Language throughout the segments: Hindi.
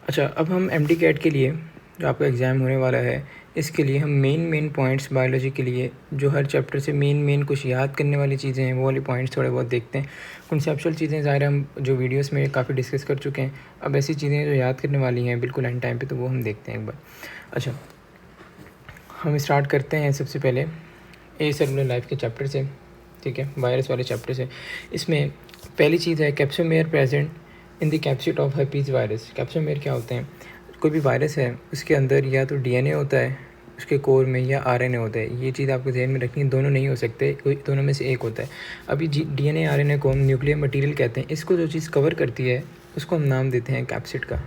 अच्छा, अब हम एमडी कैट के लिए जो आपका एग्ज़ाम होने वाला है, इसके लिए हम मेन पॉइंट्स बायोलॉजी के लिए जो हर चैप्टर से मेन कुछ याद करने वाली चीज़ें हैं, वो वाले पॉइंट्स थोड़े बहुत देखते हैं। कॉन्सेप्चुअल चीज़ें ज़ाहिर है हम जो वीडियोस में काफ़ी डिस्कस कर चुके हैं। अब ऐसी चीज़ें जो याद करने वाली हैं बिल्कुल एंड टाइम पे, तो वो हम देखते हैं एक बार। अच्छा, हम स्टार्ट करते हैं सबसे पहले ए सेलुलर लाइफ के चैप्टर से, ठीक है, वायरस वाले चैप्टर से। इसमें पहली चीज़ है capsomere present in the capsid of herpes virus. Capsomere क्या होते हैं? कोई भी वायरस है उसके अंदर या तो डीएनए होता है उसके कोर में, या आरएनए होता है। ये चीज़ आपको ध्यान में रखनी है, दोनों नहीं हो सकते, कोई दोनों में से एक होता है। अभी डीएनए आरएनए को हम न्यूक्लियर मटेरियल कहते हैं। इसको जो चीज़ कवर करती है उसको हम नाम देते हैं कैप्सिड का।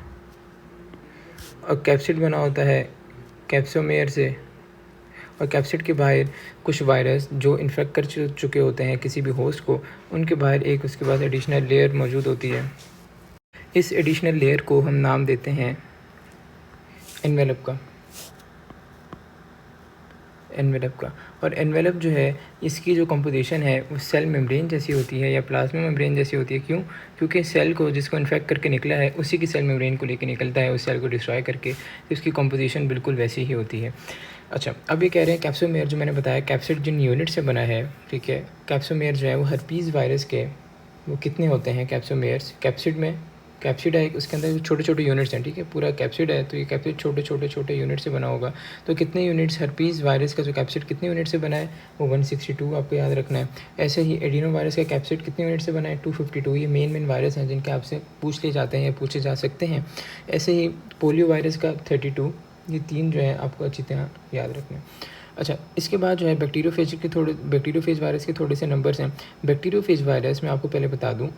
और कैप्सिड बना होता है कैप्सोमेयर से, और कैप्सिड के बाहर कुछ वायरस जो इन्फेक्ट कर चुके होते हैं किसी भी होस्ट को, उनके बाहर एक उसके बाद एडिशनल लेयर मौजूद होती है। इस एडिशनल लेयर को हम नाम देते हैं एनवेलप का। और एनवेलप जो है, इसकी जो कंपोजिशन है वो सेल मेम्ब्रेन जैसी होती है या प्लाज्मा मेम्ब्रेन जैसी होती है। क्यों? क्योंकि सेल को जिसको इन्फेक्ट करके निकला है उसी की सेल मेम्ब्रेन को लेकर निकलता है, उस सेल को डिस्ट्रॉय करके, तो उसकी कंपोजिशन बिल्कुल वैसी ही होती है। अच्छा, अब ये कह रहे हैं कैप्सोमेयर जो मैंने बताया, कैप्सिड जिन यूनिट से बना है, ठीक है, कैप्सोमेयर जो है वो हर्पीज़ वायरस के वो कितने होते हैं कैप्सोमेयर्स? कैप्सिड में कैप्सिड है, उसके अंदर छोटे छोटे यूनिट्स हैं, ठीक है, पूरा कैप्सिड है तो ये कैप्सिड छोटे यूनिट से बना होगा। तो कितने यूनिट्स हर्पीज़ वायरस का जो कैप्सिड कितने यूनिट से बना है? वो 162 आपको याद रखना है। ऐसे ही एडिनो वायरस का कैप्सिड कितने यूनिट से बना है? 252। ये मेन वायरस हैं जिनके आपसे पूछ लिए जाते हैं या पूछे जा सकते हैं। ऐसे ही पोलियो वायरस का 32। ये 3 जो है आपको अच्छी तरह याद रखना है। अच्छा, इसके बाद जो है बैक्टीरियोफेज वायरस के थोड़े से नंबर्स हैं। बैक्टीरियोफेज वायरस में आपको पहले बता दूँ,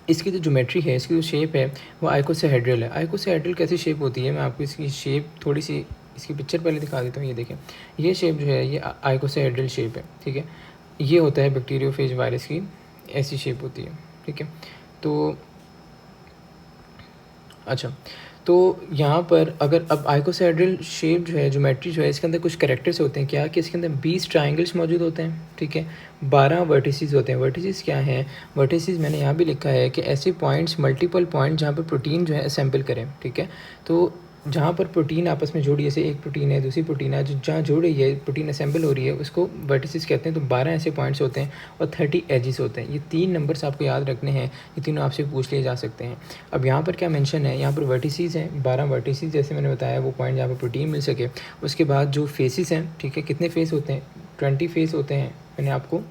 इसकी जो ज्योमेट्री है, इसकी जो शेप है वो आइकोसाहेड्रल है। आइकोसाहेड्रल कैसी शेप होती है, मैं आपको इसकी शेप थोड़ी सी इसकी पिक्चर पहले दिखा देता हूँ। ये देखें, ये शेप जो है ये आइकोसाहेड्रल शेप है, ठीक है। ये होता है बैक्टीरियोफेज वायरस की, ऐसी शेप होती है, ठीक है। तो अच्छा, तो यहाँ पर अगर अब आइकोसाहेड्रल शेप जो है, ज्योमेट्री जो है, इसके अंदर कुछ कैरेक्टर्स होते हैं क्या, कि इसके अंदर 20 ट्राइंगल्स मौजूद होते हैं, ठीक है, 12 वर्टिसेस होते हैं। वर्टिसेस क्या हैं? वर्टिसेस मैंने यहाँ भी लिखा है कि ऐसे पॉइंट्स, मल्टीपल पॉइंट जहाँ पर प्रोटीन जो है असेंबल करें, ठीक है। तो जहाँ पर प्रोटीन आपस में जुड़ी, जैसे एक प्रोटीन है दूसरी प्रोटीन है, जो जहाँ जुड़ रही है प्रोटीन असेंबल हो रही है, उसको वर्टिसेस कहते हैं। तो 12 ऐसे पॉइंट्स होते हैं और 30 एजेस होते हैं। ये 3 नंबर्स आपको याद रखने हैं, ये तीनों आपसे पूछ लिए जा सकते हैं। अब यहाँ पर क्या मेंशन है, यहाँ पर वर्टिसेस हैं 12 वर्टिसेस, जैसे मैंने बताया, वो पॉइंट जहाँ पर प्रोटीन मिल सके। उसके बाद जो फेसेस हैं, ठीक है, कितने फेस होते हैं? 20 फेस होते हैं। मैंने आपको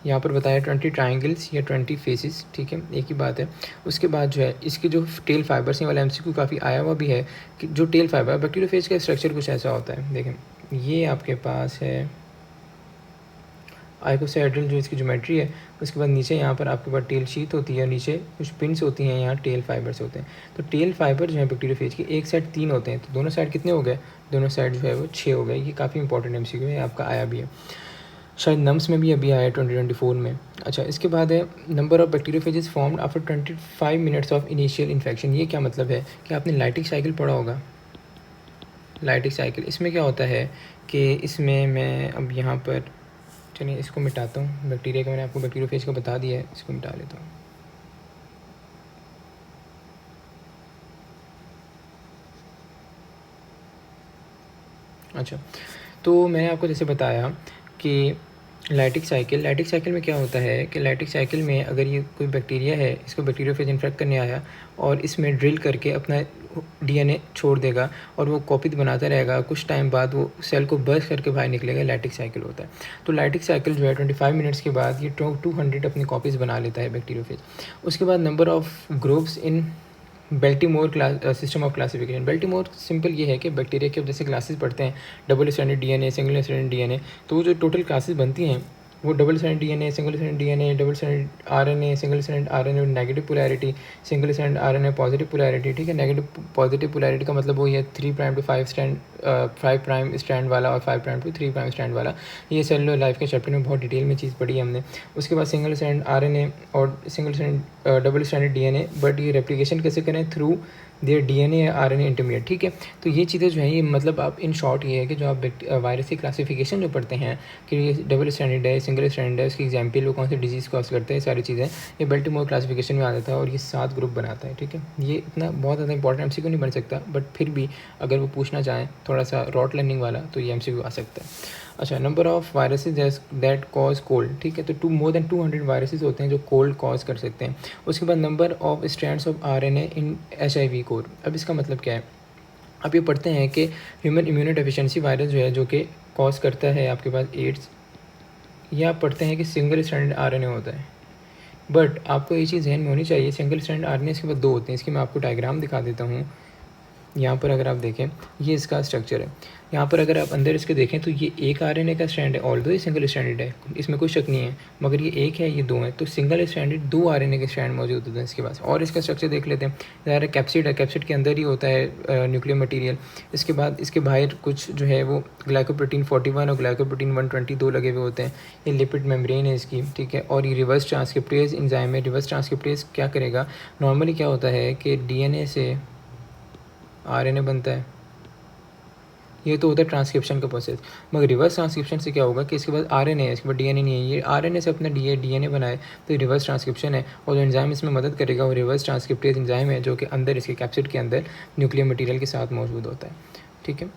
यहाँ पर बताया 20 ट्राइंगल्स या 20 फेसेस, ठीक है, एक ही बात है। उसके बाद जो है इसकी जो टेल फाइबर्स हैं वाला एमसीक्यू काफ़ी आया हुआ भी है कि जो टेल फाइबर, बैक्टीरियोफेज का स्ट्रक्चर कुछ ऐसा होता है। देखें, ये आपके पास है आइकोसाहेड्रल जो इसकी ज्योमेट्री है। उसके बाद नीचे यहाँ पर आपके पास टेल शीथ होती है, नीचे कुछ पिन्स होती हैं, यहाँ टेल फाइबर्स होते हैं। तो टेल फाइबर जो है बैक्टीरियोफेज की, एक साइड 3 होते हैं, तो दोनों साइड कितने हो गए? दोनों साइड जो है वो 6 हो गए। ये काफ़ी इंपॉर्टेंट एमसीक्यू है, आपका आया भी है, शायद नम्स में भी अभी आया 2024 में। अच्छा, इसके बाद है number of bacteriophages formed after 25 minutes of initial infection. ये क्या मतलब है कि आपने लाइटिक साइकिल पढ़ा होगा। लाइटिक साइकिल, इसमें क्या होता है कि इसमें मैं अब यहाँ पर, चलिए इसको मिटाता हूँ, बैक्टीरिया का मैंने आपको बैक्टीरियोफेज का बता दिया है, इसको मिटा लेता हूँ। अच्छा, तो मैंने आपको जैसे बताया कि लाइटिक साइकिल में क्या होता है कि लाइटिक साइकिल में अगर ये कोई बैक्टीरिया है, इसको बैक्टीरियोफेज इन्फेक्ट करने आया और इसमें ड्रिल करके अपना डीएनए छोड़ देगा और वो कॉपी बनाता रहेगा, कुछ टाइम बाद वो सेल को बर्स्ट करके बाहर निकलेगा, लाइटिक साइकिल होता है। तो लाइटिक साइकिल जो है 25 मिनट्स के बाद ये 200 अपनी कॉपीज़ बना लेता है बैक्टीरियोफेज। उसके बाद number of groups in Baltimore system of classification. Baltimore simple ये है कि बैक्टीरिया के जैसे क्लासेस पढ़ते हैं, double standard DNA, single standard DNA, तो वो जो टोटल क्लासेस बनती हैं वो double standard DNA, single standard DNA, double standard RNA, single standard RNA negative polarity, single standard RNA positive polarity, ठीक है। नेगेटिव पॉजिटिव पोलैरिटी का मतलब वो ये 3 प्राइम टू 5 प्राइम स्टैंड वाला और 5 प्राइम टू 3 प्राइम स्टैंड वाला। ये सेलुलर लाइफ के चैप्टर में बहुत डिटेल में चीज़ पढ़ी है हमने। उसके बाद सिंगल स्टैंडर्ड आरएनए और single standard double standard DNA, but ये रेप्लिकेशन कैसे करें? थ्रू देयर डीएनए या आरएनए इंटरमीडिएट, ठीक है। तो ये चीज़ें जो हैं ये मतलब आप इन शॉर्ट ये है कि जो आप वायरस की क्लासिफिकेशन जो पढ़ते हैं कि ये डबल स्टैंडर्ड है, सिंगल स्टैंडर्ड है, उसकी एग्जाम्पल वो कौन सी डिजीज़ कॉज करते हैं, सारी चीज़ें ये बल्टीमोर क्लासिफिकेशन में आ जाता है और ये 7 ग्रुप बनाता है, ठीक है। ये इतना बहुत ज़्यादा इंपॉर्टेंट एमसीक्यू नहीं बन सकता, बट फिर भी अगर वो पूछना चाहें थोड़ा सा रॉट लर्निंग वाला तो ये एमसीक्यू आ सकता है। अच्छा, number of viruses that cause cold, ठीक है। तो मोर देन 200 वायरसेस होते हैं जो कोल्ड कॉज कर सकते हैं। उसके बाद number of strands of RNA in HIV core. अब इसका मतलब क्या है, आप ये पढ़ते हैं कि ह्यूमन इम्यूनो डेफिशिएंसी वायरस जो है जो कि कॉज करता है आपके पास एड्स, या आप पढ़ते हैं कि सिंगल स्ट्रैंड आरएनए होता है। बट आपको ये चीज़ ध्यान में होनी चाहिए, सिंगल स्ट्रैंड आरएनए इसके बाद 2 होते हैं। इसकी मैं आपको डायग्राम दिखा देता हूँ। यहाँ पर अगर आप देखें ये इसका स्ट्रक्चर है। यहाँ पर अगर आप अंदर इसके देखें तो ये एक आरएनए का स्ट्रैंड है, ऑल्दो ये सिंगल स्ट्रैंडेड है, इसमें कोई शक नहीं है, मगर ये एक है, ये 2 है, तो सिंगल स्ट्रैंडेड 2 आरएनए के स्ट्रैंड मौजूद होते हैं इसके पास। और इसका स्ट्रक्चर देख लेते हैं। ज़ाहिर कैप्सिड है, कैप्सिड के अंदर ही होता है न्यूक्लियर मटीरियल। इसके बाद इसके बाहर कुछ जो है वो ग्लाइकोप्रोटीन 41 और ग्लाइकोप्रोटीन 122 लगे हुए होते हैं। ये लिपिड मेम्ब्रेन है इसकी, ठीक है। और ये रिवर्स ट्रांसक्रिप्टेज एंजाइम है। रिवर्स ट्रांसक्रिप्टेज क्या करेगा, नॉर्मली क्या होता है कि डीएनए से आरएनए बनता है, ये तो होता है ट्रांसक्रिप्शन का प्रोसेस। मगर रिवर्स ट्रांसक्रिप्शन से क्या होगा कि इसके बाद आरएनए है, इसके बाद डीएनए नहीं है, ये आरएनए से अपना डीएनए बनाए, तो ये रिवर्स ट्रांसक्रिप्शन है। और जो एंजाइम इसमें मदद करेगा वो रिवर्स ट्रांसक्रिप्टेज एंजाइम है, जो कि अंदर इसके कैप्सिड के अंदर न्यूक्लियर मटीरियल के साथ मौजूद होता है, ठीक है।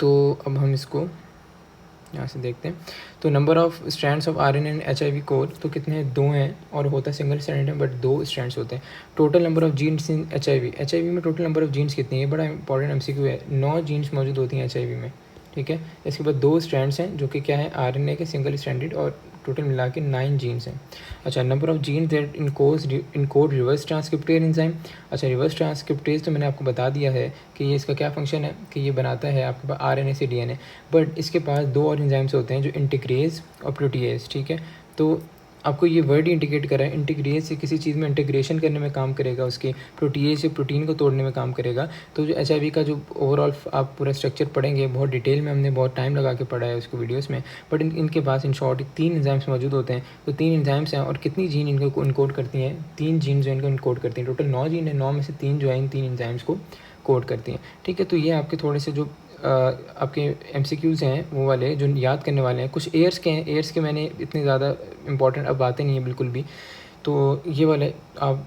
तो अब हम इसको यहाँ से देखते हैं। तो number of strands of RNA in HIV core तो कितने हैं, 2 हैं, और होता है सिंगल स्ट्रैंड है, बट 2 स्ट्रैंड्स होते हैं। Total number of genes in HIV में टोटल नंबर ऑफ जीन्स कितनी है, ये बड़ा इंपॉर्टेंट एमसीक्यू है। 9 जीन्स मौजूद होती हैं एचआईवी में, ठीक है। इसके बाद 2 स्ट्रैंड्स हैं जो कि क्या है, आरएनए के सिंगल स्ट्रैंडेड, और टोटल मिला के 9 जीन्स हैं। अच्छा, number of genes that encode reverse transcriptase enzyme. अच्छा, रिवर्स ट्रांसक्रिप्टेज तो मैंने आपको बता दिया है कि ये इसका क्या फंक्शन है, कि ये बनाता है आपके पास आरएनए से डीएनए। बट इसके पास 2 और एंजाइम्स होते हैं जो इंटीग्रेज और प्रोटीएज, ठीक है। तो आपको ये वर्ड ही इंडिकेट कर रहा है, इंटीग्रेज से किसी चीज़ में इंटीग्रेशन करने में काम करेगा, उसके प्रोटीएज से प्रोटीन को तोड़ने में काम करेगा। तो जो एचआईवी का जो ओवरऑल आप पूरा स्ट्रक्चर पढ़ेंगे, बहुत डिटेल में हमने बहुत टाइम लगा के पढ़ा है उसको वीडियोस में, बट इनके पास इन शॉर्ट 3 एंजाइम्स मौजूद होते हैं। तो 3 एंजाइम्स हैं, और कितनी जीन इनको इनकोड करती हैं, 3 जीन जो इनको इनकोड करती हैं। टोटल 9 जीन है, 9 में से 3 जो है इन 3 एंजाइम्स को कोड करती हैं, ठीक है। तो ये आपके थोड़े से जो आपके एमसीक्यूज़ हैं वो वाले जो याद करने वाले हैं, कुछ एयर्स के हैं। एयर्स के मैंने इतने ज़्यादा इंपॉर्टेंट अब बातें नहीं है बिल्कुल भी, तो ये वाले आप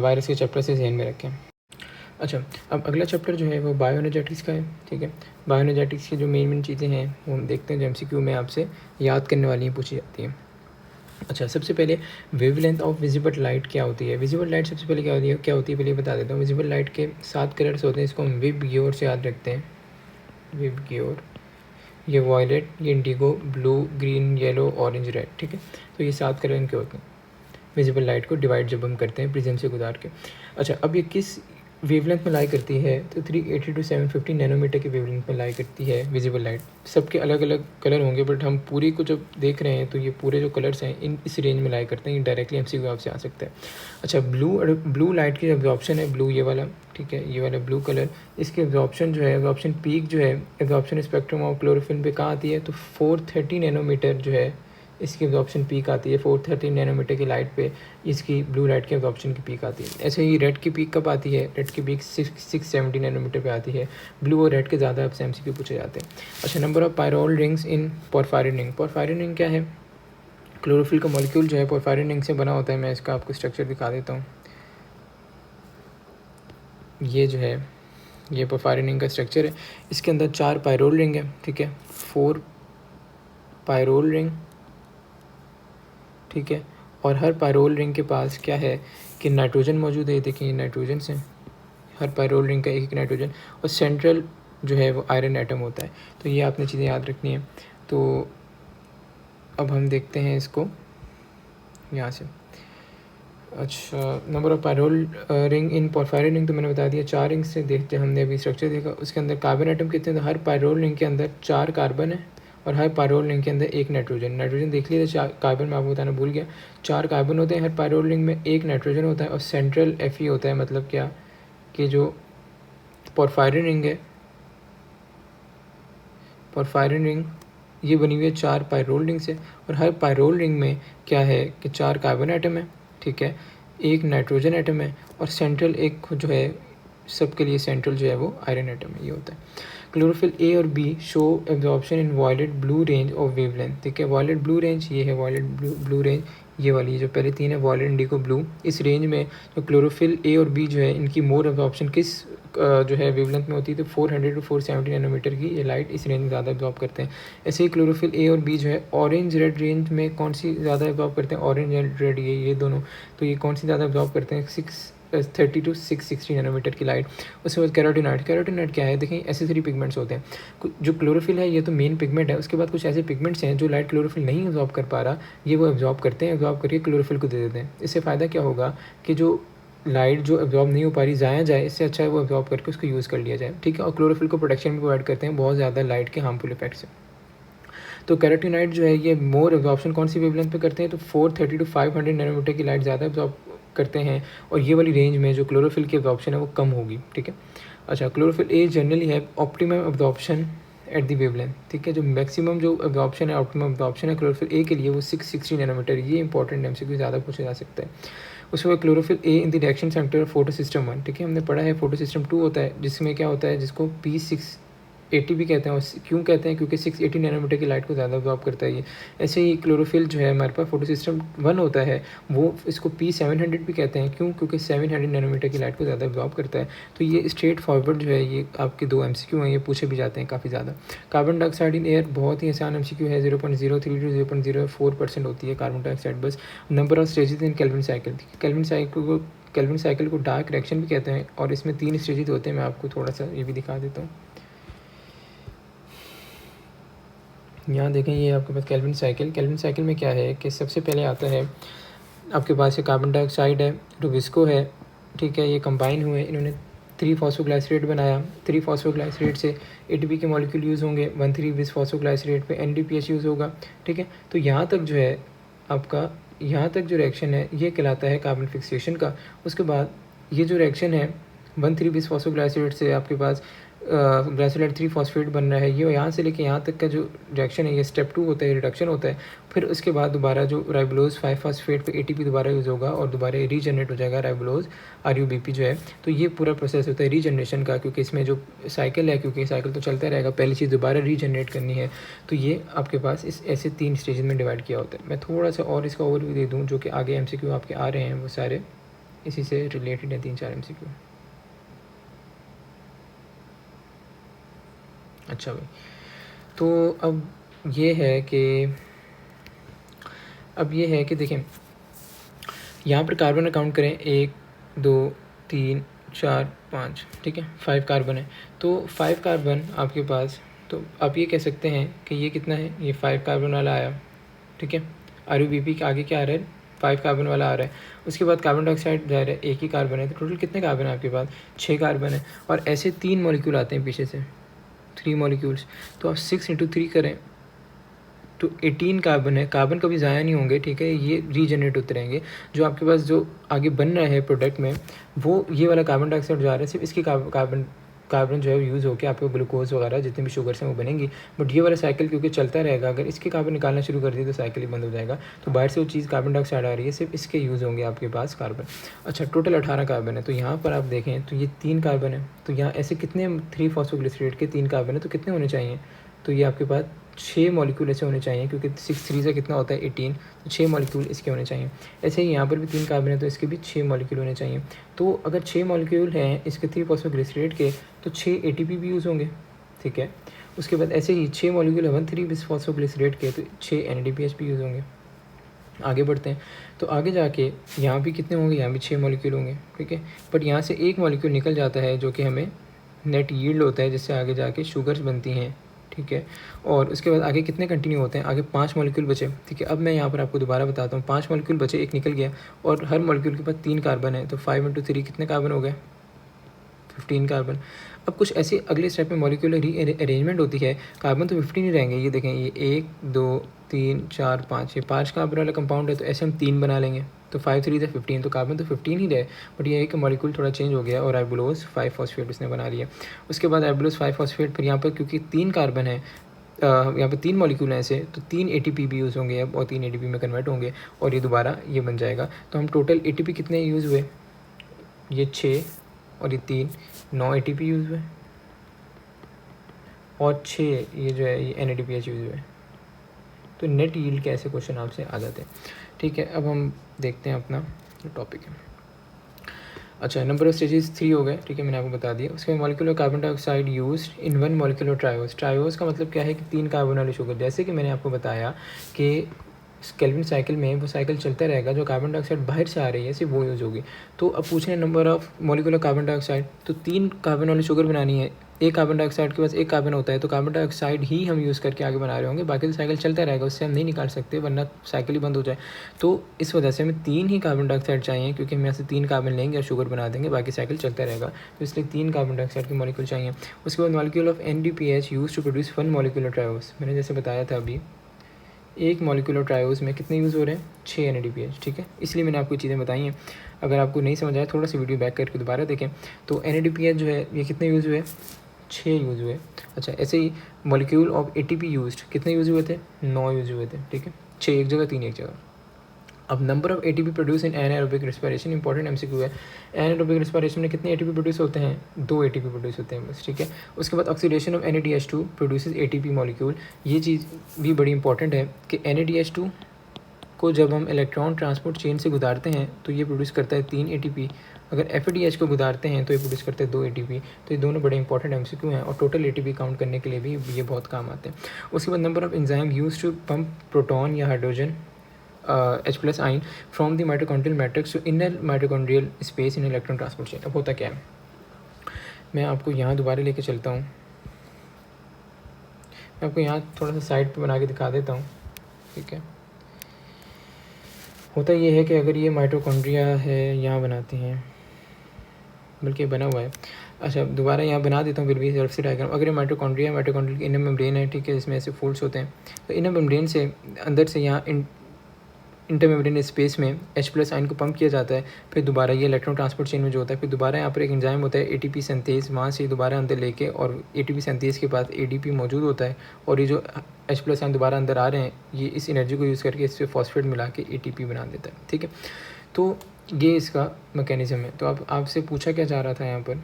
वायरस के चैप्टर से ध्यान में रखें। अच्छा, अब अगला चैप्टर जो है वो बायोएनर्जेटिक्स का है, ठीक है। बायोएनर्जेटिक्स की जो मेन चीज़ें हैं वो हम देखते हैं, जो एमसीक्यू में आपसे याद करने वाली हैं, पूछी जाती हैं। अच्छा, सबसे पहले वेवलेंथ ऑफ विजिबल लाइट क्या होती है। विजिबल लाइट सबसे पहले क्या होती है पहले बता देता हूँ। विजिबल लाइट के 7 कलर्स होते हैं, इसको हम विब गियोर से याद रखते हैं, विब गियोर। ये वॉयलेट, ये Indigo, blue, green, yellow, orange, red, ठीक है। तो ये 7 कलर इनके होते हैं विजिबल लाइट को डिवाइड जब हम करते हैं प्रिज्म से गुजार के। अच्छा, अब ये किस वेवलेंथ में लाई करती है, तो 380 to 750 नैनोमीटर की वेवलेंथ में लाई करती है विजिबल लाइट। सबके अलग अलग कलर होंगे, बट हम पूरी को जब देख रहे हैं तो ये पूरे जो कलर्स हैं इस रेंज में लाई करते हैं। ये डायरेक्टली एमसीक्यू आपसे आ सकता है। अच्छा, ब्लू लाइट की एब्जॉर्प्शन है, ब्लू ये वाला, ठीक है, ये वाला ब्लू कलर, इसकी एब्जॉर्प्शन जो है, एब्जॉर्प्शन पीक जो है एब्जॉर्प्शन स्पेक्ट्रम ऑफ क्लोरोफिल पे कहाँ आती है, तो 430 नैनोमीटर जो है इसकी एब्जॉर्प्शन पीक आती है। 430 नैनोमीटर की लाइट पे इसकी ब्लू लाइट की एब्जॉर्प्शन की पीक आती है। ऐसे ही रेड की पीक कब आती है, रेड की पीक 670 नैनोमीटर पे आती है। ब्लू और रेड के ज़्यादा आपसे एमसीक्यू पूछे जाते हैं। अच्छा, number of pyrrole rings in porphyrin ring. Porphyrin ring क्या है, क्लोरोफिल का मॉलिक्यूल जो है पोरफायरिन रिंग से बना होता है। मैं इसका आपको स्ट्रक्चर दिखा देता हूँ। ये जो है ये पोरफायरिन रिंग का स्ट्रक्चर है। इसके अंदर 4 पायरोल रिंग है, ठीक है, 4 पायरोल रिंग, ठीक है। और हर पायरोल रिंग के पास क्या है कि नाइट्रोजन मौजूद है। देखिए नाइट्रोजन से हर पायरोल रिंग का एक नाइट्रोजन, और सेंट्रल जो है वो आयरन एटम होता है। तो ये आपने चीज़ें याद रखनी है। तो अब हम देखते हैं इसको यहाँ से। अच्छा, number of pyrrole ring in porphyrin ring तो मैंने बता दिया, 4 रिंग से देखते हमने अभी स्ट्रक्चर देखा। उसके अंदर कार्बन एटम कितने, तो हर पायरोल रिंग के अंदर 4 कार्बन है, और हर पायरोल रिंग के अंदर 1 नाइट्रोजन। नाइट्रोजन देख लिया था, कार्बन मैं आपको बताना भूल गया। 4 कार्बन होते हैं हर पायरोल रिंग में, 1 नाइट्रोजन होता है, और सेंट्रल Fe होता है। मतलब क्या कि जो पोरफायरिन रिंग है, पोरफायरिन रिंग ये बनी हुई है 4 पायरोल रिंग से, और हर पायरोल रिंग में क्या है कि 4 कार्बन एटम है, ठीक है। एक नाइट्रोजन एटम है और सेंट्रल एक जो है सबके लिए सेंट्रल जो है वो आयरन एटम है, ये होता है। क्लोरोफिल ए और B show absorption in violet blue range of wavelength. ठीक है, वायलेट ब्लू रेंज ये है, वायलेट ब्लू रेंज ये वाली जो पहले तीन है वायलेट इंडिको ब्लू, इस रेंज में जो क्लोरोफिल ए और बी जो है इनकी मोर एब्जॉर्प्शन किस जो है वेवलेंथ में होती है, तो 400 टू 470 नैनोमीटर की ये लाइट इस रेंज में ज़्यादा एब्जॉर्ब करते हैं। ऐसे ही क्लोरोफिल ए और बी जो है ऑरेंज रेड रेंज में कौन सी ज़्यादा एब्जॉर्ब करते हैं, ऑरेंज एंड रेड ये दोनों, तो ये कौन सी ज़्यादा एब्जॉर्ब करते हैं, 630 टू 660 नैनोमीटर की लाइट। उसके बाद कैरोटीनॉइड, कैरोटीनॉइड क्या है, देखें एसेसरी पिगमेंट्स होते हैं। जो क्लोरोफिल है ये तो मेन पिगमेंट है, उसके बाद कुछ ऐसे पिगमेंट्स हैं जो लाइट क्लोरोफिल नहीं एब्जॉर्ब कर पा रहा, ये वो एब्जॉर्ब करते हैं, एब्जॉर्ब करके क्लोरोफिल को दे देते हैं। इससे फ़ायदा क्या होगा कि जो लाइट जो एब्जॉर्ब नहीं हो पा रही ज़ाया जाए, इससे अच्छा है वो एब्जॉर्ब करके उसको यूज़ कर लिया जाए। ठीक है, और क्लोरोफिल को प्रोटेक्शन भी प्रोवाइड करते हैं बहुत ज़्यादा लाइट के हार्मफुल इफेक्ट से। तो कैरोटीनॉइड जो है ये मोर एब्जॉर्प्शन कौन सी वेवलेंथ पे करते हैं, तो 430 टू 500 नैनोमीटर की लाइट ज़्यादा एब्जॉर्ब करते हैं, और ये वाली रेंज में जो क्लोरोफिल की एब्जॉर्प्शन है वो कम होगी। ठीक है, अच्छा क्लोरोफिल ए जनरली है optimum absorption at the wavelength. ठीक है, जो मैक्सिमम जो एब्जॉर्प्शन है, ऑप्टिमम एब्जॉर्प्शन है क्लोरोफिल ए के लिए वो 660 नैनोमीटर, ये इंपॉर्टेंट एमसीक्यू ज़्यादा पूछा जा सकता है। उसके बाद chlorophyll A in the reaction centre photo system 1। ठीक है, हमने पढ़ा है फोटो सिस्टम 2 होता है जिसमें क्या होता है, जिसको P680 भी कहते हैं। और क्यों कहते हैं, क्योंकि 680 नैनोमीटर की लाइट को ज़्यादा एब्जॉर्ब करता है ये। ऐसे ही क्लोरोफिल जो है हमारे पास फोटो सिस्टम 1 होता है, वो इसको P700 भी कहते हैं। क्यों, क्योंकि 700 नैनोमीटर की लाइट को ज़्यादा एब्जॉर्ब करता है। तो ये स्ट्रेट फॉरवर्ड जो है ये आपके 2 MCQ हैं, ये पूछे भी जाते हैं काफ़ी ज़्यादा। कार्बन डाइऑक्साइड इन एयर बहुत ही आसान MCQ है, 0.03 टू 0.04% होती है कार्बन डाइऑक्साइड बस। Number of stages in Calvin cycle, Calvin cycle को डार्क रिएक्शन भी कहते हैं, और इसमें 3 स्टेजेस होते हैं। मैं आपको थोड़ा सा ये भी दिखा देता हूँ। यहाँ देखें, ये आपके पास केल्विन साइकिल में क्या है कि सबसे पहले आता है आपके पास ये कार्बन डाइऑक्साइड है, रुबिस्को है। ठीक है, ये कंबाइन हुए, इन्होंने 3 फॉस्फोग्लाइसरेट बनाया। 3 फॉस्फोग्लाइसरेट से ATP के मॉलिक्यूल यूज़ होंगे, 1,3 बिस फॉस्फोग्लाइसरेट पे NDPH यूज़ होगा। ठीक है, तो यहाँ तक जो है आपका, यहाँ तक जो रिएक्शन है ये कहलाता है कार्बन फिक्सेशन का। उसके बाद ये जो रिएक्शन है 1,3 बिस फॉस्फोग्लाइसरेट से आपके पास ग्लाइसोलाइड 3 फॉस्फेट बन रहा है, ये यहाँ से लेके यहाँ तक का जो रिएक्शन है ये स्टेप 2 होता है, रिडक्शन होता है। फिर उसके बाद दोबारा जो राइबोलोज 5 फॉस्फेट पे ATP दोबारा यूज़ होगा और दोबारा रीजनरेट हो जाएगा राइबोलोज RUBP जो है। तो ये पूरा प्रोसेस होता है रीजनरेशन का, क्योंकि इसमें जो साइकिल है, क्योंकि साइकिल तो चलता रहेगा, पहली चीज़ दोबारा रीजनरेट करनी है। तो ये आपके पास इस ऐसे 3 स्टेज में डिवाइड किया होता है। मैं थोड़ा सा और इसका ओवरव्यू दे दूँ, जो कि आगे MCQ आपके आ रहे हैं वो सारे इसी से रिलेटेड है, 3-4 MCQ। अच्छा भाई, तो अब ये है कि देखें यहाँ पर कार्बन काउंट करें, 1 2 3 4 5। ठीक है, 5 कार्बन है। तो 5 कार्बन आपके पास, तो आप ये कह सकते हैं कि ये कितना है, ये 5 कार्बन वाला आया। ठीक है, RUBP के आगे क्या आ रहा है, 5 कार्बन वाला आ रहा है। उसके बाद कार्बन डाइऑक्साइड जा रहा है, 1 ही कार्बन है। तो टोटल कितने कार्बन है आपके पास, 6 कार्बन है। और ऐसे 3 मॉलिक्यूल आते हैं पीछे से, 3 मॉलिक्यूल्स। तो आप 6 × 3 करें तो 18 कार्बन है। कार्बन कभी ज़ाया नहीं होंगे। ठीक है, ये रीजनरेट होते रहेंगे। जो आपके पास जो आगे बन रहा है प्रोडक्ट में, वो ये वाला कार्बन डाइऑक्साइड जा रहा है, सिर्फ इसकी कार्बन जो है यूज़ होकर आपको ग्लूकोज वगैरह जितने भी शुगर्स हैं वो बनेंगी। बट ये वाला साइकिल क्योंकि चलता रहेगा, अगर इसके कार्बन निकालना शुरू कर दिए तो साइकिल ही बंद हो जाएगा। तो बाहर से वो चीज़ कार्बन डाइऑक्साइड आ रही है, सिर्फ इसके यूज़ होंगे आपके पास कार्बन। अच्छा, टोटल 18 कार्बन है। तो यहाँ पर आप देखें तो ये 3 कार्बन है। तो यहाँ ऐसे कितने 3 फॉस्फोग्लिसरेट के 3 कार्बन है, तो कितने होने चाहिए, तो ये आपके पास 6 मॉलिक्यूल ऐसे होने चाहिए, क्योंकि 6 3 से कितना होता है 18, तो 6 मॉलिक्यूल इसके होने चाहिए। ऐसे ही यहाँ पर भी 3 कार्बन है, तो इसके भी 6 मॉलिक्यूल होने चाहिए। तो अगर 6 मॉलिक्यूल हैं इसके 3 फॉस्फोग्लिसरेट के, तो 6 ATP भी यूज़ होंगे। ठीक है, उसके बाद ऐसे ही 6 मॉलिक्यूल है 1,3 बिस फॉस्फोग्लिसरेट के, तो 6 NADPH भी यूज़ होंगे। आगे बढ़ते हैं, तो आगे जाके यहाँ भी कितने होंगे, यहाँ भी 6 मॉलिक्यूल होंगे। ठीक है, बट यहाँ से एक मॉलिक्यूल निकल जाता है जो कि हमें नेट यील्ड होता है, जिससे आगे जाके शुगर्स बनती हैं। ठीक है, और उसके बाद आगे कितने कंटिन्यू होते हैं, आगे 5 मॉलिक्यूल बचे। ठीक है, अब मैं यहाँ पर आपको दोबारा बताता हूँ, 5 मॉलिक्यूल बचे, एक निकल गया, और हर मॉलिक्यूल के पास 3 कार्बन है। तो 5 × 3 कितने कार्बन हो गए, 15 कार्बन। अब कुछ ऐसे अगले स्टेप में मॉलिक्यूलर अरेंजमेंट होती है, कार्बन तो 15 ही रहेंगे। ये देखें, ये 1 2 3 4 5, ये 5 कार्बन वाला कंपाउंड है, तो ऐसे हम 3 बना लेंगे। तो 5 3 15, तो कार्बन तो 15 ही रहे, बट ये है कि मॉलिक्यूल थोड़ा चेंज हो गया और राइबोलोज 5 फॉस्फेट उसने बना लिया। उसके बाद राइबोलोज 5 फॉस्फेट, फिर यहाँ पर क्योंकि 3 कार्बन है, यहाँ पे 3 मॉलिक्यूल हैं ऐसे, तो 3 ATP भी यूज़ होंगे अब और 3 ATP में कन्वर्ट होंगे और ये दोबारा ये बन जाएगा। तो हम टोटल ATP कितने यूज़ हुए, ये 6 और ये 3, 9 ATP यूज़ हुए और 6 ये जो है ये NADPH यूज़ हुए। तो नेट यील्ड के ऐसे क्वेश्चन आपसे आ जाते हैं। ठीक है, अब हम देखते हैं अपना जो टॉपिक है। अच्छा, नंबर ऑफ स्टेजेस 3 हो गए, ठीक है, मैंने आपको बता दिया। उसके बाद molecular carbon dioxide used in 1 molecular triose. Triose का मतलब क्या है कि 3 कार्बन वाली शुगर। जैसे कि मैंने आपको बताया कि केल्विन साइकिल में वो साइकिल चलता रहेगा, जो कार्बन डाइऑक्साइड बाहर से आ रही है सिर्फ वो यूज़ होगी। तो अब पूछने number of molecular carbon dioxide, तो 3 कार्बन वाली शुगर बनानी है, एक कार्बन डाइऑक्साइड के पास एक कार्बन होता है, तो कार्बन डाइऑक्साइड ही हम यूज़ करके आगे बना रहे होंगे, बाकी तो साइकिल चलता रहेगा, उससे हम नहीं निकाल सकते वरना साइकिल ही बंद हो जाए। तो इस वजह से हमें 3 ही कार्बन डाइऑक्साइड चाहिए, क्योंकि हम यहाँ से 3 कार्बन लेंगे और शुगर बना देंगे, बाकी साइकिल चलता रहेगा। तो इसलिए 3 कार्बन डाइऑक्साइड के मॉलिक्यूल चाहिए। उसके बाद molecule of NADPH use to produce 1 molecular triose. मैंने जैसे बताया था अभी, एक मॉलिक्यूलर ट्रायोज में कितने यूज़ हो रहे हैं, 6 NADPH, ठीक है। इसलिए मैंने आपको चीज़ें बताई हैं। अगर आपको नहीं समझ आया थोड़ा सा वीडियो बैक करके दोबारा देखें। तो NADPH जो है ये कितने यूज़ हुए, 6 यूज़ हुए। अच्छा, ऐसे ही मॉलिक्यूल ऑफ ATP यूज्ड कितने यूज़ हुए थे, 9 यूज़ हुए थे, ठीक है। 6 एक जगह, 3 एक जगह। अब number of ATP produce in anaerobic respiration, important MCQ है। एनारोबिक रेस्पिरेशन में कितने ATP प्रोड्यूस होते हैं, 2 ATP प्रोड्यूस होते हैं बस, ठीक है। उसके बाद oxidation of NADH2 produces ATP molecule. ये चीज़ भी बड़ी इंपॉर्टेंट है कि NADH2 को जब हम इलेक्ट्रॉन ट्रांसपोर्ट चेन से गुजारते हैं तो ये प्रोड्यूस करता है 3 ATP। अगर FADH को गुजारते हैं तो ये प्रोड्यूस करते हैं 2 ATP। तो ये दोनों बड़े इंपॉर्टेंट MCQ हैं और टोटल ATP काउंट करने के लिए भी ये बहुत काम आते हैं। उसके बाद number of enzyme use to pump proton या hydrogen H+ ion from the mitochondrial matrix to inner mitochondrial space in electron transport chain. अब होता क्या है, मैं आपको यहाँ दोबारा लेके चलता हूँ। मैं आपको यहाँ थोड़ा सा साइड पे बना के दिखा देता हूँ, ठीक है। होता ये है कि अगर ये माइटोकॉन्ड्रिया है, यहाँ बनाते हैं, बल्कि बना हुआ है। अच्छा, दोबारा यहाँ बना देता हूँ फिर भी सिर्फ से डायग्राम। अगर ये माइटोकॉन्ड्रिया, माइटोकॉन्ड्रियल की इनर मेम्ब्रेन है, ठीक है, इसमें ऐसे फोल्ड्स होते हैं। तो इनर मेम्ब्रेन से अंदर से यहाँ इंटरमेम्ब्रेन स्पेस में H+ आयन को पंप किया जाता है। फिर दोबारा ये इलेक्ट्रॉन ट्रांसपोर्ट चेन में जो होता है, फिर दोबारा यहाँ पर एक एंजाइम होता है ATP सिंथेज, वहाँ से दोबारा अंदर लेके, और ATP सिंथेज के पास ADP मौजूद होता है, और ये जो H+ आयन दोबारा अंदर आ रहे हैं, ये इस एनर्जी को यूज़ करके इस पर फॉस्फेट मिला के ATP बना देता है, ठीक है। तो ये इसका मैकेनिज़्म है। तो अब आपसे पूछा क्या जा रहा था, यहाँ पर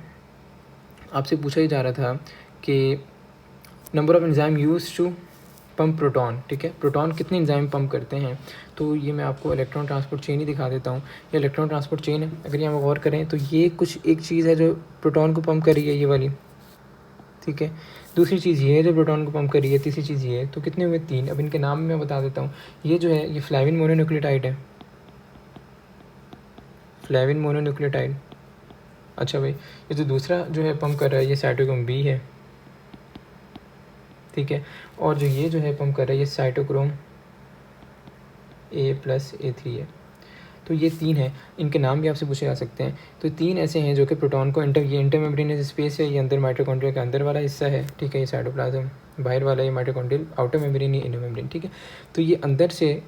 आपसे पूछा ही जा रहा था कि number of enzyme use to pump proton, ठीक है। प्रोटॉन कितने एंजाइम पंप करते हैं, तो ये मैं आपको इलेक्ट्रॉन ट्रांसपोर्ट चेन ही दिखा देता हूँ। ये इलेक्ट्रॉन ट्रांसपोर्ट चेन है। अगर यहाँ गौर करें तो ये कुछ एक चीज़ है जो प्रोटॉन को पंप कर रही है, ये वाली, ठीक है। दूसरी चीज़ ये है जो प्रोटॉन को पंप कर रही है। तीसरी चीज़ ये है। तो कितने हुए, 3। अब इनके नाम मैं बता देता हूँ। ये जो है ये फ्लेविन मोनोन्यूक्लियोटाइड है, फ्लेविन मोनोन्यूक्लियोटाइड। अच्छा भाई, ये जो दूसरा जो है पंप कर रहा है ये साइटोक्रोम B है, ठीक है। और जो ये जो है पंप कर रहा है ये साइटोक्रोम A+A3 है। तो ये 3 है, इनके नाम भी आपसे पूछे जा सकते हैं। तो 3 ऐसे हैं जो कि प्रोटॉन को ये इंटरमेम्ब्रेनस स्पेस है, ये अंदर माइटोकॉन्ड्रिया का अंदर वाला हिस्सा है, ठीक है। ये साइटोप्लाज्म बाहर वाला, ये माइटोकॉन्ड्रियल आउटर मेम्ब्रेन, ये इनर मेम्ब्रेन, ठीक है। तो ये अंदर से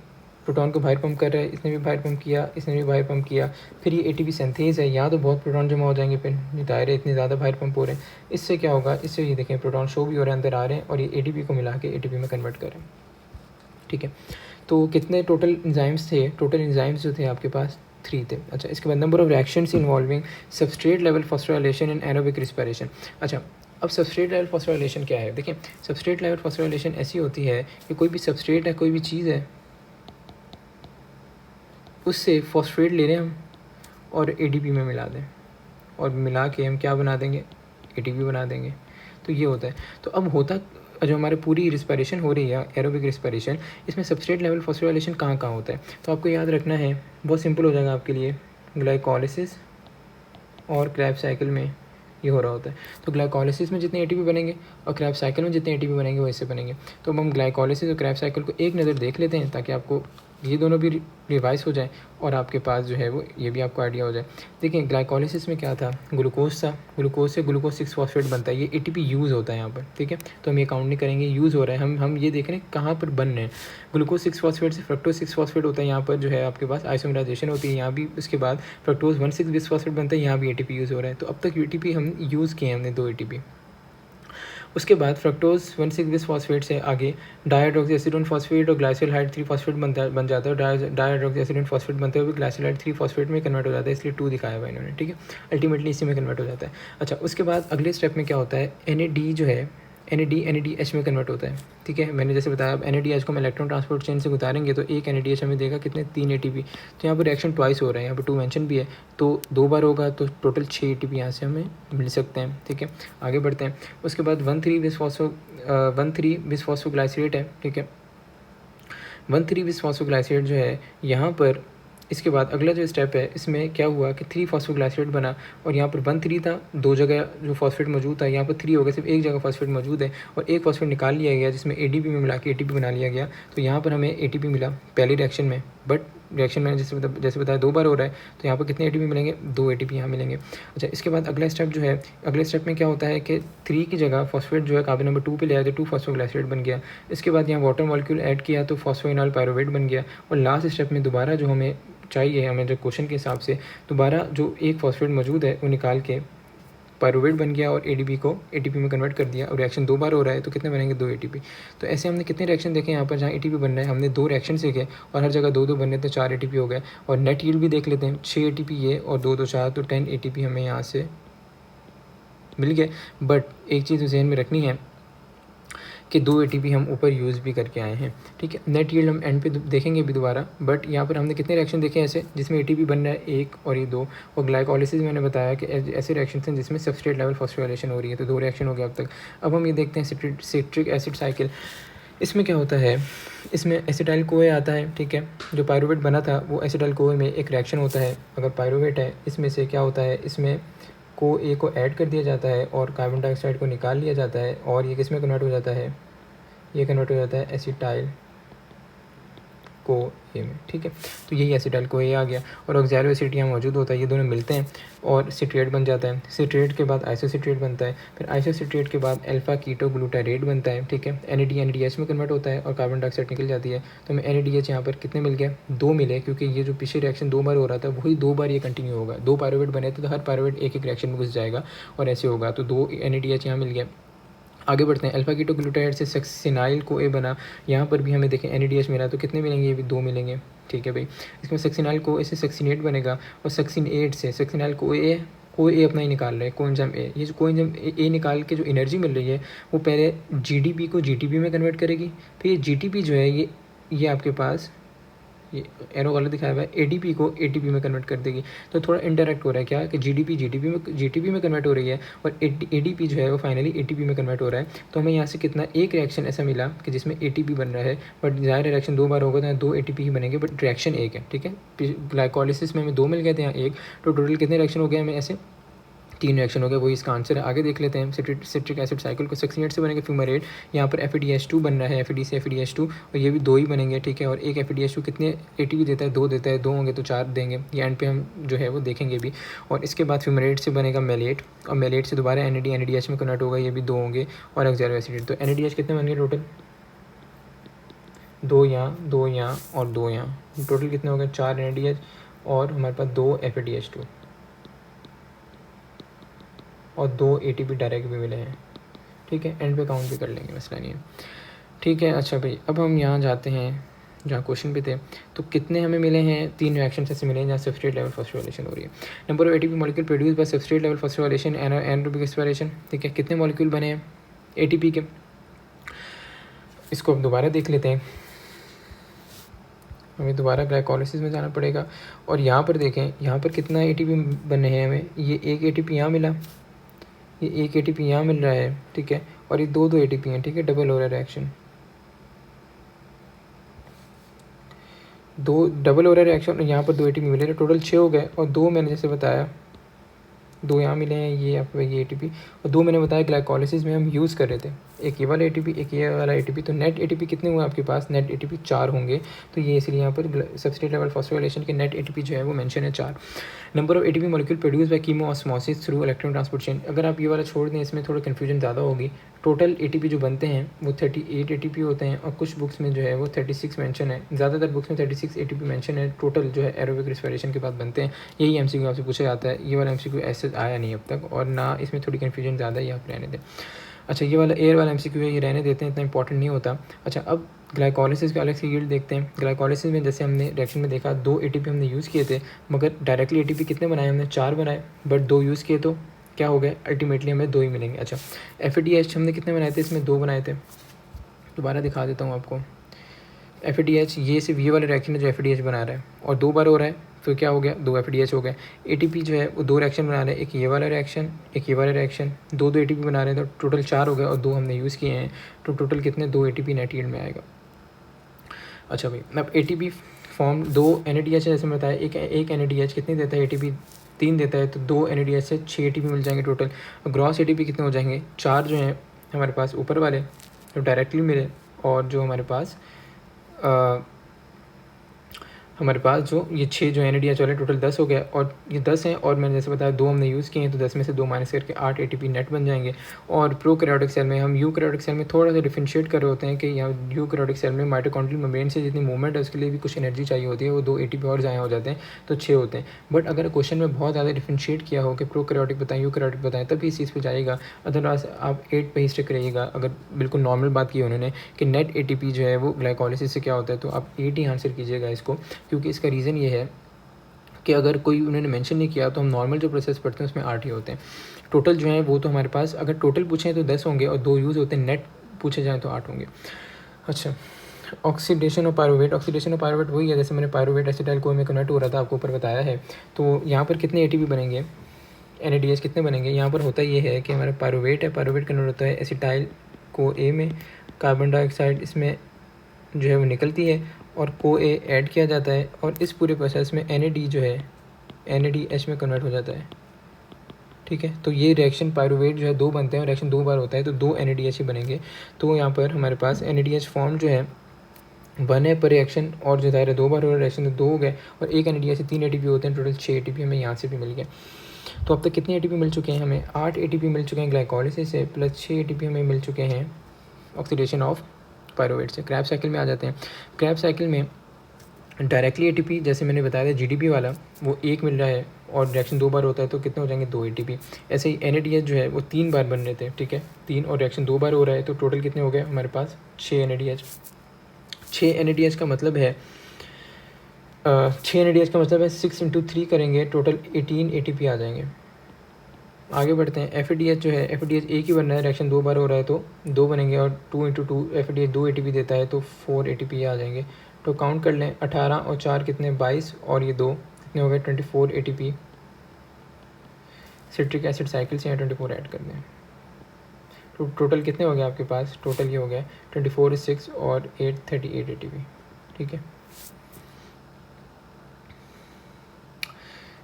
प्रोटॉन को बाहर पंप कर रहा है, इसने भी बाहर पंप किया, इसने भी बाहर पंप किया। फिर ये ATP सिंथेज है, यहाँ तो बहुत प्रोटॉन जमा हो जाएंगे, फिर दायरे इतने ज़्यादा बाहर पंप हो रहे हैं। इससे क्या होगा, इससे ये देखें प्रोटॉन शो भी हो रहे हैं, अंदर आ रहे हैं, और ये ATP को मिला के ATP में कन्वर्ट कर रहे हैं, ठीक है। तो कितने टोटल एंजाइम्स थे, टोटल एंजाइम्स जो थे आपके पास 3 थे। अच्छा, इसके बाद number of reactions involving substrate level phosphorylation and aerobic respiration. अच्छा, अब सबस्ट्रेट लेवल फॉस्फोराइलेशन क्या है, देखिए सबस्ट्रेट लेवल फॉस्फोराइलेशन ऐसी होती है कि कोई भी सबस्ट्रेट है, कोई भी चीज़ है, उससे फॉस्फेट ले रहे हैं हम और ADP में मिला दें, और मिला के हम क्या बना देंगे, ATP बना देंगे। तो ये होता है। तो अब होता जो हमारी पूरी रिस्पिरेशन हो रही है, एरोबिक रिस्पिरेशन, इसमें सबस्ट्रेट लेवल फॉस्फोराइलेशन कहाँ कहाँ होता है, तो आपको याद रखना है, बहुत सिंपल हो जाएगा आपके लिए। ग्लाइकोलिसिस और क्रेब्स साइकिल में ये हो रहा होता है। तो ग्लाइकोलिसिस में जितने ATP बनेंगे और क्रेब्स साइकिल में जितने ATP बनेंगे वैसे बनेंगे। तो अब हम ग्लाइकोलिसिस और क्रेब्स साइकिल को एक नज़र देख लेते हैं, ताकि आपको ये दोनों भी रिवाइज हो जाए और आपके पास जो है वो ये भी आपको आइडिया हो जाए। देखिए ग्लाइकोलिसिस में क्या था, ग्लूकोज था, ग्लूकोज से ग्लूकोज 6 फॉस्फेट बनता है, ये ATP यूज़ होता है यहाँ पर, ठीक है। तो हम ये काउंट नहीं करेंगे, यूज़ हो रहा है, हम ये देख रहे हैं कहाँ पर बन रहे हैं। ग्लूकोज 6 फॉस्फेट से फ्रक्टोज 6 फॉस्फेट होता है, यहाँ पर जो है आपके पास आइसोमराइजेशन होती है, यहाँ भी उसके बाद फ्रक्टोज 1,6 बिस फॉस्फेट बनता है, यहाँ भी ATP यूज़ हो रहा है। तो अब तक ATP हम यूज़ किए हैं हमने 2 ATP। उसके बाद फ्रक्टोज 1,6 बिसफॉस्फेट से आगे डाइहाइड्रोक्सी एसीटोन फॉस्फेट और ग्लाइसिलहाइड 3 फॉस्फेट बन जाता है। डाइहाइड्रोक्सी एसीटोन फॉस्फेट बनते हुए ग्लाइसिलहाइड 3 फॉस्फेट में कन्वर्ट हो जाता है, इसलिए 2 दिखाया हुआ इन्होंने, ठीक है। अल्टीमेटली इसी में कन्वर्ट हो जाता है। अच्छा, उसके बाद अगले स्टेप में क्या होता है, NAD जो है NADH में कन्वर्ट होता है, ठीक है। मैंने जैसे बताया, अब NADH को हम इलेक्ट्रॉन ट्रांसपोर्ट चेन से उतारेंगे तो एक NADH हमें देगा कितने, 3 ATP। तो यहाँ पर रिएक्शन ट्वाइस हो रहा है, यहाँ पर 2 मेंशन भी है, तो 2 बार होगा तो टोटल 6 ATP यहाँ से हमें मिल सकते हैं, ठीक है। आगे बढ़ते हैं। उसके बाद 1,3 बिसफॉस्फोग्लाइसरेट है, ठीक है। 1,3 बिसफॉस्फोग्लाइसरेट जो है यहाँ पर, इसके बाद अगला जो स्टेप है इसमें क्या हुआ कि 3 फॉस्फोग्लाइसरेट बना, और यहाँ पर 1,3 था, 2 जगह जो फॉस्फेट मौजूद था, यहाँ पर 3 हो गया, सिर्फ एक जगह फॉस्फेट मौजूद है और एक फॉस्फेट निकाल लिया गया जिसमें ADP में मिला के ATP बना लिया गया। तो यहाँ पर हमें ATP मिला पहली रिएक्शन में, बट रिएक्शन में जैसे बताया 2 बार हो रहा है, तो यहाँ पर कितने ATP मिलेंगे, 2 ATP यहाँ मिलेंगे। अच्छा, इसके बाद अगला स्टेप जो है, अगले स्टेप में क्या होता है कि 3 की जगह फॉस्फेट जो है कार्बन नंबर 2 पे ले आया तो 2 फॉस्फोग्लाइसरेट बन गया। इसके बाद यहाँ वाटर मॉलिक्यूल ऐड किया तो फॉस्फोइनॉल पायरुवेट बन गया। और लास्ट स्टेप में दोबारा जो हमें चाहिए, हमें जो क्वेश्चन के हिसाब से दोबारा जो एक फॉस्फेट मौजूद है वो निकाल के पायरुवेट बन गया और ADP को ATP में कन्वर्ट कर दिया। और रिएक्शन 2 बार हो रहा है तो कितने बनेंगे, 2 ATP। तो ऐसे हमने कितने रिएक्शन देखे यहाँ पर जहाँ ATP बन रहा है, हमने 2 रिएक्शन देखे और हर जगह 2-2 बन रहे तो 4 ATP हो गए। और नेट यील्ड भी देख लेते हैं, 6 ATP ये और 2 2 4, तो 10 ATP हमें यहाँ से मिल गए। बट एक चीज़ जहन में रखनी है कि 2 ATP हम ऊपर यूज़ भी करके आए हैं, ठीक है। नेट यील्ड हम एंड पे देखेंगे भी दोबारा, बट यहाँ पर हमने कितने रिएक्शन देखे ऐसे जिसमें ATP बन रहा है 1 और ये 2। और ग्लाइकोलिसिस मैंने बताया कि ऐसे रिएक्शन हैं जिसमें सबस्ट्रेट लेवल फॉस्फोराइलेशन हो रही है, तो 2 रिएक्शन हो गया अब तक। अब हम ये देखते हैं सिट्रिक एसिड साइकिल। इसमें क्या होता है, इसमें एसिटाइल कोए आता है, ठीक है। जो पायरुवेट बना था वो एसिटाइल कोए में एक रिएक्शन होता है। अगर पायरुवेट है, इसमें से क्या होता है, इसमें को ऐड कर दिया जाता है और कार्बन डाइऑक्साइड को निकाल लिया जाता है, और ये किस में कन्वर्ट हो जाता है, ये कन्वर्ट हो जाता है एसिटाइल को ए में, ठीक है। तो यही एसिटाइल को ए आ गया और ऑक्सैलो एसिड यहाँ मौजूद होता है, ये दोनों मिलते हैं और सिट्रेट बन जाता है। सिट्रेट के बाद आइसोसिट्रेट बनता है, फिर आइसोसिट्रेट के बाद अल्फा कीटो ग्लूटारेट बनता है, ठीक है। NADH में कन्वर्ट होता है और कार्बन डाइऑक्साइड निकल जाती है। तो हमें NADH यहाँ पर कितने मिल गया, 2 मिले, क्योंकि ये जो पिछले रिएक्शन 2 बार हो रहा था वही 2 बार ये कंटिन्यू होगा। 2 पायरुवेट बने थे तो हर पायरुवेट एक रिएक्शन में घुस जाएगा और ऐसे होगा, तो 2 NADH यहाँ मिल गया। आगे बढ़ते हैं, अल्फा कीटो ग्लूटाराइड से सक्सिनाइल को ए बना, यहाँ पर भी हमें देखें NADH मिला तो कितने मिलेंगे, ये भी 2 मिलेंगे, ठीक है भाई। इसमें सक्सिनाइल को ए से सक्सिनेट बनेगा और सक्सिनेट से सक्सिनाइल को ए अपना ही निकाल रहे हैं, कोएंजाइम ए। ये जो कोएंजाइम ए निकाल के जो एनर्जी मिल रही है वो पहले GDP को GTP में कन्वर्ट करेगी, फिर ये GTP जो है ये आपके पास ये एरो गलत दिखाया हुआ है, ADP को ATP में कन्वर्ट कर देगी। तो थोड़ा इनडायरेक्ट हो रहा है क्या कि GTP में कन्वर्ट हो रही है और ADP जो है वो फाइनली ATP में कन्वर्ट हो रहा है। तो हमें यहाँ से कितना, एक रिएक्शन ऐसा मिला कि जिसमें ATP बन रहा है, बट ज़ाहिर रिएक्शन 2 बार होगा तो यहाँ 2 ATP ही बनेंगे, बट रिएक्शन एक है, ठीक है। ग्लाइकोलिसिस में हमें 2 मिल गए थे, यहाँ 1, तो टोटल कितने रिएक्शन हो गए हमें ऐसे, 3 रिएक्शन हो गए, वही इसका आंसर है। आगे देख लेते हैं, सिट्रिक एसिड साइकिल को सक्सिनेट से बनेगा फ्यूमरेट, यहाँ पर FADH2 बन रहा है, FAD से FADH2, और ये भी 2 ही बनेंगे, ठीक है। और एक FADH2 कितने ATP देता है, 2 देता है, 2 होंगे तो 4 देंगे, ये एंड पे हम जो है वो देखेंगे भी। और इसके बाद फ्यूमरेट से बनेगा मेलेट, और मेलेट से दोबारा NADH में कन्वर्ट होगा, ये भी 2 होंगे, और ऑक्सैलो एसिड। तो NADH कितने बन गए टोटल, 2 यहाँ, 2 यहाँ और 2 यहाँ, टोटल कितने हो गए, 4 NADH और हमारे पास 2 FADH2 और 2 ATP डायरेक्ट भी मिले हैं, ठीक है। एंड पे काउंट भी कर लेंगे, मसला नहीं है, ठीक है। अच्छा भाई, अब हम यहाँ जाते हैं जहाँ क्वेश्चन पे थे, तो कितने हमें मिले हैं, 3 रिएक्शन ऐसे मिले हैं जहाँ सबस्ट्रेट लेवल फॉस्फोराइलेशन हो रही है। Number of ATP molecule produce bye substrate level phosphorylation anaerobic respiration, ठीक है। कितने मॉलिक्यूल बने हैं ATP के, इसको अब दोबारा देख लेते हैं, हमें दोबारा ग्लाइकोलिसिस में जाना पड़ेगा। और यहाँ पर देखें, यहाँ पर कितना ATP बने हैं हमें, ये एक ATP यहाँ मिला, ये एक ATP यहाँ मिल रहा है, ठीक है। और ये 2 ATP हैं, ठीक है, डबल हो रहा है रिएक्शन, 2 डबल हो रहा है रिएक्शन, और यहाँ पर 2 ATP मिले थे, टोटल 6 हो गए। और 2 मैंने जैसे बताया 2 यहाँ मिले हैं, ये आपको ये ATP, और 2 मैंने बताया ग्लाइकोलिसिस में हम यूज़ कर रहे थे, एक ये वाला ATP, एक ये वाला ATP। तो नेट ATP कितने हुए आपके पास, नेट ATP 4 होंगे। तो ये इसलिए यहाँ पर सबस्ट्रेट लेवल फॉस्फोराइलेशन के नेट ATP जो है वो मेंशन है 4। Number of ATP molecule produce by chemiosmosis through electron transport chain, अगर आप ये वाला छोड़ दें इसमें थोड़ा कन्फ्यूजन ज़्यादा होगी। टोटल ATP जो बनते हैं वो 38 ATP होते हैं, और कुछ बुक्स में जो है वो 36 मेंशन है, ज़्यादातर बुक्स में 36 ATP मेंशन है टोटल जो है एरोबिक रेस्पिरेशन के बाद बनते हैं। यही MCQ आपसे पूछा जाता है, ये वाला MCQ ऐसे आया नहीं अब तक, और ना इसमें थोड़ी कन्फ्यूजन ज़्यादा है, यहाँ पर रहने दें। अच्छा, ये वाला एयर वाला एमसीक्यू है, ये रहने देते हैं, इतना इंपॉर्टेंट नहीं होता। अच्छा, अब ग्लाइकोलिसिस का अलग से यील्ड देखते हैं। ग्लाइकोलिसिस में जैसे हमने रिएक्शन में देखा 2 एटीपी हमने यूज़ किए थे, मगर डायरेक्टली एटीपी कितने बनाए हमने? 4 बनाए, बट 2 यूज़ किए तो क्या हो गया? अल्टीमेटली हमें 2 ही मिलेंगे। अच्छा, एफ हमने कितने बनाए थे? इसमें 2 बनाए थे। दोबारा दिखा देता हूँ आपको। एफ ये सिर्फ ये वाला रिएक्शन है जो एफ बना रहा है, और 2 बार हो रहा है, तो क्या हो गया? 2 एफ हो गया। एटीपी जो है वो 2 रिएक्शन बना रहे हैं, एक ये वाला रिएक्शन, एक ये वाला रिएक्शन, 2 एटीपी बना रहे हैं, तो टोटल 4 हो गया, और 2 हमने यूज़ किए हैं, तो टोटल कितने? 2 एटीपी नेट यील्ड में आएगा। अच्छा भाई, अब एटीपी फॉर्म 2 NADH जैसे मैं बताया, एक NADH कितनी देता है? एटीपी 3 देता है, तो 2 NADH से 6 एटीपी मिल जाएंगे टोटल। ग्रॉस एटीपी कितने हो जाएंगे? 4 जो हैं हमारे पास ऊपर वाले तो डायरेक्टली मिले, और जो हमारे पास जो ये 6 जो NADH वाले टोटल 10 हो गया, और ये 10 हैं, और मैंने जैसे बताया 2 हमने यूज़ किए हैं, तो 10 में से 2 माइनस करके 8 एटीपी नेट बन जाएंगे। और प्रोकैरियोटिक सेल में हम यूकैरियोटिक सेल में थोड़ा सा डिफरेंशिएट कर रहे होते हैं कि यहाँ यूकैरियोटिक सेल में माइटोकॉन्ड्रियल मेम्ब्रेन से जितनी मूवमेंट है उसके लिए भी कुछ एनर्जी चाहिए होती है, वो 2 एटीपी और ज़ाया हो जाते हैं, तो 6 होते हैं। बट अगर क्वेश्चन में बहुत ज़्यादा डिफरेंशिएट किया हो कि प्रोकैरियोटिक बताएं यूकैरियोटिक बताएं, तभी इस चीज़ पर जाएगा, अदरवाइज आप 8 पे ही स्टिक रहिएगा। अगर बिल्कुल नॉर्मल बात की उन्होंने कि नेट एटीपी जो है वो ग्लाइकोलिसिस से क्या होता है, तो आप 8 ही आंसर कीजिएगा इसको, क्योंकि इसका रीज़न ये है कि अगर कोई उन्होंने मेंशन नहीं किया तो हम नॉर्मल जो प्रोसेस पढ़ते हैं उसमें 8 ही होते हैं। टोटल जो है वो तो हमारे पास अगर टोटल पूछें तो 10 होंगे, और 2 यूज़ होते हैं, नेट पूछे जाएँ तो 8 होंगे। अच्छा, ऑक्सीडेशन और पायरुवेट। ऑक्सीडेशन और पायरुवेट वही है जैसे मैंने पायरुवेट एसिटाइल को में कन्वर्ट हो रहा था आपको ऊपर बताया है। तो यहाँ पर कितने एटीपी बनेंगे? NADH कितने बनेंगे? यहाँ पर होता ये है कि हमारा पायरुवेट है, पायरुवेट कन्वर्ट होता है एसिटाइल को ए में, कार्बन डाइऑक्साइड इसमें जो है वो निकलती है, और को ए ऐड किया जाता है, और इस पूरे प्रोसेस में NAD जो है NADH में कन्वर्ट हो जाता है। ठीक है, तो ये रिएक्शन पायरुवेट जो है 2 बनते हैं, और रिएक्शन 2 बार होता है, तो 2 NADH ही बनेंगे। तो यहाँ पर हमारे पास NADH फॉर्म जो है 1 है पर रिएक्शन, और जो दायरा 2 बार हो रहा है रिएक्शन, तो 2 हो गए, और एक NADH से 3 एटीपी होते हैं, टोटल 6 एटीपी हमें यहाँ से भी मिल गए। तो अब तक कितने एटीपी मिल चुके हैं हमें? 8 एटीपी मिल चुके हैं ग्लाइकोलिसिस से, प्लस 6 एटीपी हमें मिल चुके हैं ऑक्सीडेशन ऑफ पायरुवेट से। क्रैब साइकिल में आ जाते हैं। क्रैब साइकिल में डायरेक्टली एटीपी जैसे मैंने बताया था GDP वाला, वो 1 मिल रहा है, और रिएक्शन 2 बार होता है, तो कितने हो जाएंगे? 2 एटीपी। ऐसे ही NADH जो है वो 3 बार बन रहे थे, ठीक है, 3, और रिएक्शन 2 बार हो रहा है, तो टोटल कितने हो गए हमारे पास? 6 NADH। 6 NADH का मतलब है 6 NADH का मतलब है 6 × 3 करेंगे, टोटल 18 एटीपी आ जाएंगे। आगे बढ़ते हैं। FADH जो है, FADH एक ही बन रहा है, रिएक्शन 2 बार हो रहा है, तो 2 बनेंगे, और 2 × 2 FADH 2 एटीपी देता है, तो 4 एटीपी आ जाएंगे। तो काउंट कर लें, 18 और 4 कितने? 22, और ये 2 कितने हो गए? 24 एटीपी। सिट्रिक एसिड साइकिल से यहाँ 24 ऐड कर दें, तो टोटल कितने हो गए आपके पास? टोटल ये हो गया 24 6 और 8 38 एटीपी। ठीक है,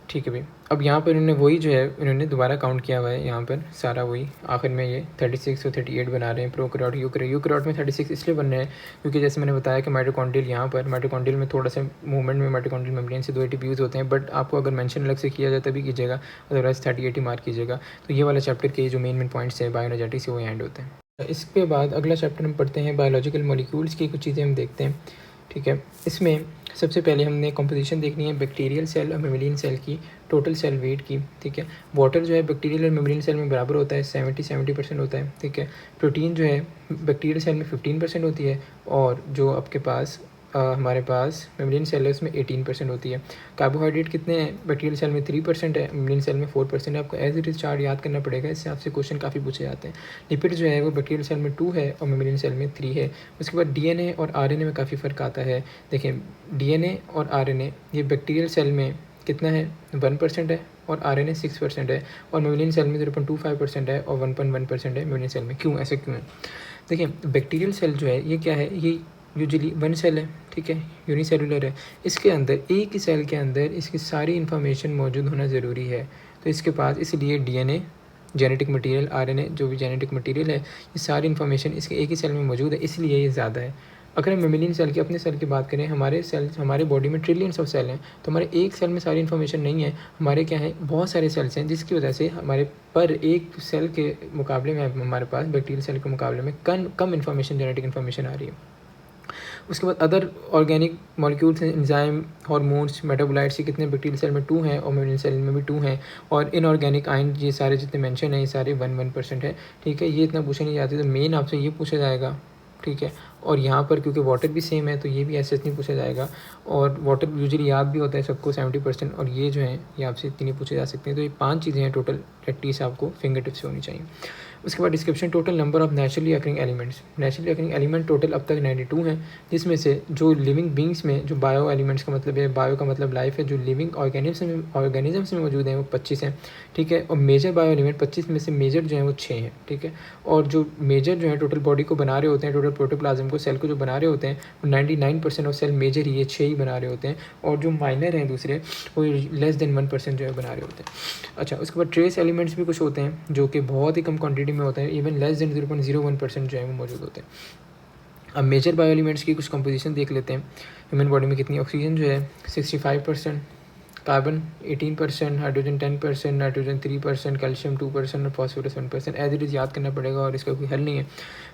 ठीक है भाई। अब यहाँ पर इन्होंने वही जो है इन्होंने दोबारा काउंट किया हुआ है, यहाँ पर सारा वही आखिर में ये 36 और 38 बना रहे हैं। प्रोकैरियोट यूकैरियोट में 36 इसलिए बन रहे हैं क्योंकि जैसे मैंने बताया कि माइटोकॉन्ड्रियल, यहाँ पर माइटोकॉन्ड्रियल में थोड़ा सा मूवमेंट में माइटोकॉन्ड्रियल मेम्ब्रेन से 2 एटीपी यूज़ होते हैं, बट आपको अगर मेंशन अलग से किया जाए तभी कीजिएगा, अदरवाइज 38 ही मार्क कीजिएगा। तो ये वाला चैप्टर के जो मेन पॉइंट्स है बायोएनर्जेटिक्स से वो एंड होते हैं। इसके बाद अगला चैप्टर हम पढ़ते हैं बायोलॉजिकल मॉलिक्यूल्स की, कुछ चीज़ें हम देखते हैं। ठीक है, इसमें सबसे पहले हमने कंपोजिशन देखनी है बैक्टीरियल सेल और मेमेलियन सेल की, टोटल सेल वेट की। ठीक है, वाटर जो है बैक्टीरियल और मेमेलियन सेल में बराबर होता है, 70% होता है। ठीक है, प्रोटीन जो है बैक्टीरियल सेल में 15% होती है, और जो आपके पास हमारे पास मेमेलियन सेल है उसमें 18% होती है। कार्बोहाइड्रेट कितने हैं? बैक्टीरियल सेल में 3% है, मेमेलियन सेल में 4% है। आपको एज इट इज़ चार्ट याद करना पड़ेगा, इससे आपसे क्वेश्चन काफ़ी पूछे जाते हैं। लिपिड जो है वो बैक्टीरियल सेल में 2 है और मेमेलियन सेल में 3 है। उसके बाद DNA और RNA में काफ़ी फ़र्क आता है। देखें, DNA और RNA ये बैक्टीरियल सेल में कितना है? 1% है, और RNA 6% है, और मेमेलियन सेल में 0.25% है, और 1.1% है मेमेलियन सेल में। क्यों ऐसे क्यों है? देखिए, बैक्टीरियल सेल जो है ये क्या है? ये यूजुअली 1 सेल है, ठीक है, यूनिसेलुलर है। इसके अंदर एक ही सेल के अंदर इसकी सारी इन्फॉर्मेशन मौजूद होना ज़रूरी है। तो इसके पास इसलिए DNA, जेनेटिक मटेरियल, RNA जो भी जेनेटिक मटेरियल है, ये सारी इन्फॉर्मेशन इसके एक ही सेल में मौजूद है, इसलिए ये ज़्यादा है। अगर हम मेमेलियन सेल की, अपने सेल की बात करें, हमारे सेल, हमारे बॉडी में ट्रिलियंस ऑफ सेल हैं, तो हमारे एक सेल में सारी इन्फॉर्मेशन नहीं है, हमारे क्या है, बहुत सारे सेल्स हैं, जिसकी वजह से हमारे पर एक सेल के मुकाबले में, हमारे पास बैक्टीरियल सेल के मुकाबले में कम इन्फॉर्मेशन, जेनेटिक इन्फॉर्मेशन आ रही है। उसके बाद अदर ऑर्गेनिक मॉलिक्यूल्स हैं, एंजाइम, हार्मोन्स, मेटाबोलाइट्स, ये कितने बैक्टीरियल सेल में 2 हैं और मेमब्रेन सेल में भी 2 हैं। और इनऑर्गेनिक आयन ये सारे जितने मेंशन हैं ये सारे 1% है। ठीक है, ये इतना पूछा नहीं जाता, तो मेन आपसे ये पूछा जाएगा। ठीक है, और यहाँ पर क्योंकि वाटर भी सेम है तो ये भी ऐसे नहीं पूछा जाएगा। और वाटर यूजुअली याद भी होता है सबको 70%, और ये जो है ये आपसे इतनी नहीं पूछे जा सकते हैं। तो ये 5 चीज़ें हैं टोटल एटलीस्ट आपको फिंगर टिप्स से होनी चाहिए। उसके बाद description, total number of naturally occurring elements. Naturally occurring element total अब तक 92 हैं, जिसमें से जो लिविंग बींग्स में जो बायो एलिमेंट्स का मतलब है, बायो का मतलब लाइफ है, जो लिविंग ऑर्गेनिजम्स में मौजूद हैं वो 25 हैं। ठीक है, और मेजर बायो एलिमेंट 25 में से मेजर जो है वो 6 हैं। ठीक है, और जो मेजर जो है टोटल बॉडी को बना रहे होते हैं, टोटल प्रोटोप्लाज्म को, सेल को जो बना रहे होते हैं, वो 99% ऑफ सेल मेजर ही ये 6 ही बना रहे होते हैं। और जो माइनर हैं दूसरे वो लेस देन 1% जो है बना रहे होते हैं। अच्छा, उसके बाद ट्रेस एलिमेंट्स भी कुछ होते हैं जो कि बहुत ही कम क्वांटिटी में होते हैं, इवन लेस देन 0.01% जो है वो मौजूद होते हैं। अब मेजर बायो एलिमेंट्स की कुछ कंपोजिशन देख लेते हैं। ह्यूमन बॉडी में कितनी ऑक्सीजन जो है 65%, कार्बन 18%, हाइड्रोजन 10%, नाइट्रोजन 3%, कैल्शियम 2% और फॉस्फोरस 1%। एज इट इज़ याद करना पड़ेगा और इसका कोई हल नहीं है।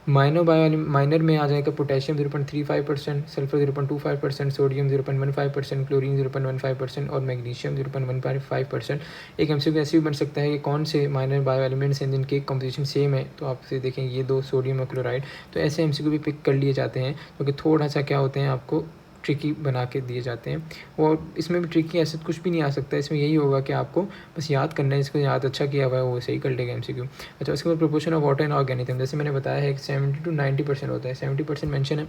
माइनर में आ जाएगा पोटेशियम 0.35%, सल्फर 0.25%, सोडियम 0.15%, क्लोरीन 0.15% और मैग्नीशियम 0.15%। एक एमसीक्यू ऐसे भी बन सकता है कि कौन से माइनर बायो एलिमेंट्स हैं जिनके कंपोजिशन सेम है, तो आपसे देखें ये 2 सोडियम और क्लोराइड। तो ऐसे एमसीक्यू भी पिक कर लिए जाते हैं क्योंकि थोड़ा सा क्या होते हैं आपको ट्रिकी बना के दिए जाते हैं। और इसमें भी ट्रिकी ऐसा कुछ भी नहीं आ सकता, इसमें यही होगा कि आपको बस याद करना है, इसको याद अच्छा किया हुआ है वो सही कर लेगा एमसीक्यू। अच्छा, उसके बाद proportion of water in organism, जैसे मैंने बताया है कि 70 to 90% होता है। 70% मेंशन है।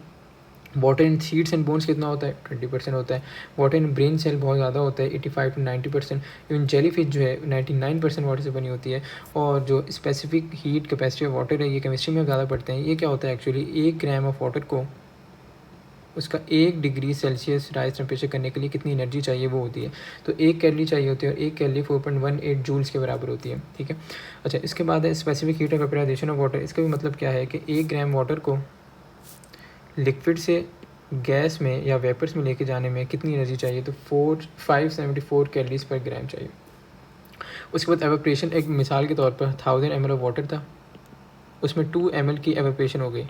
Water in seeds and bones कितना होता है 20% होता है। वाटर इन ब्रेन सेल बहुत ज़्यादा होता है 85 to 90%। इवन जेलीफिश जो है 99% वाटर से बनी होती है। और जो specific heat capacity of water है ये केमिस्ट्री में ज़्यादा पढ़ते हैं। ये क्या होता है एक्चुअली, 1 ग्राम ऑफ वाटर को उसका 1 डिग्री सेल्सियस राइज टेम्परेचर करने के लिए कितनी एनर्जी चाहिए वो होती है। तो 1 कैलोरी चाहिए होती है और 1 कैलोरी 4.18 जूल्स के बराबर होती है। ठीक है, अच्छा, इसके बाद है specific heat of vaporization of water. इसका भी मतलब क्या है कि 1 ग्राम वाटर को लिक्विड से गैस में या वेपर्स में लेके जाने में कितनी एनर्जी चाहिए, तो 574 कैलोरीज पर ग्राम चाहिए। उसके बाद एवेपोरेशन, एक मिसाल के तौर पर 1000 ml ऑफ वाटर था, उसमें 2 ml की एवेपोरेशन हो गई,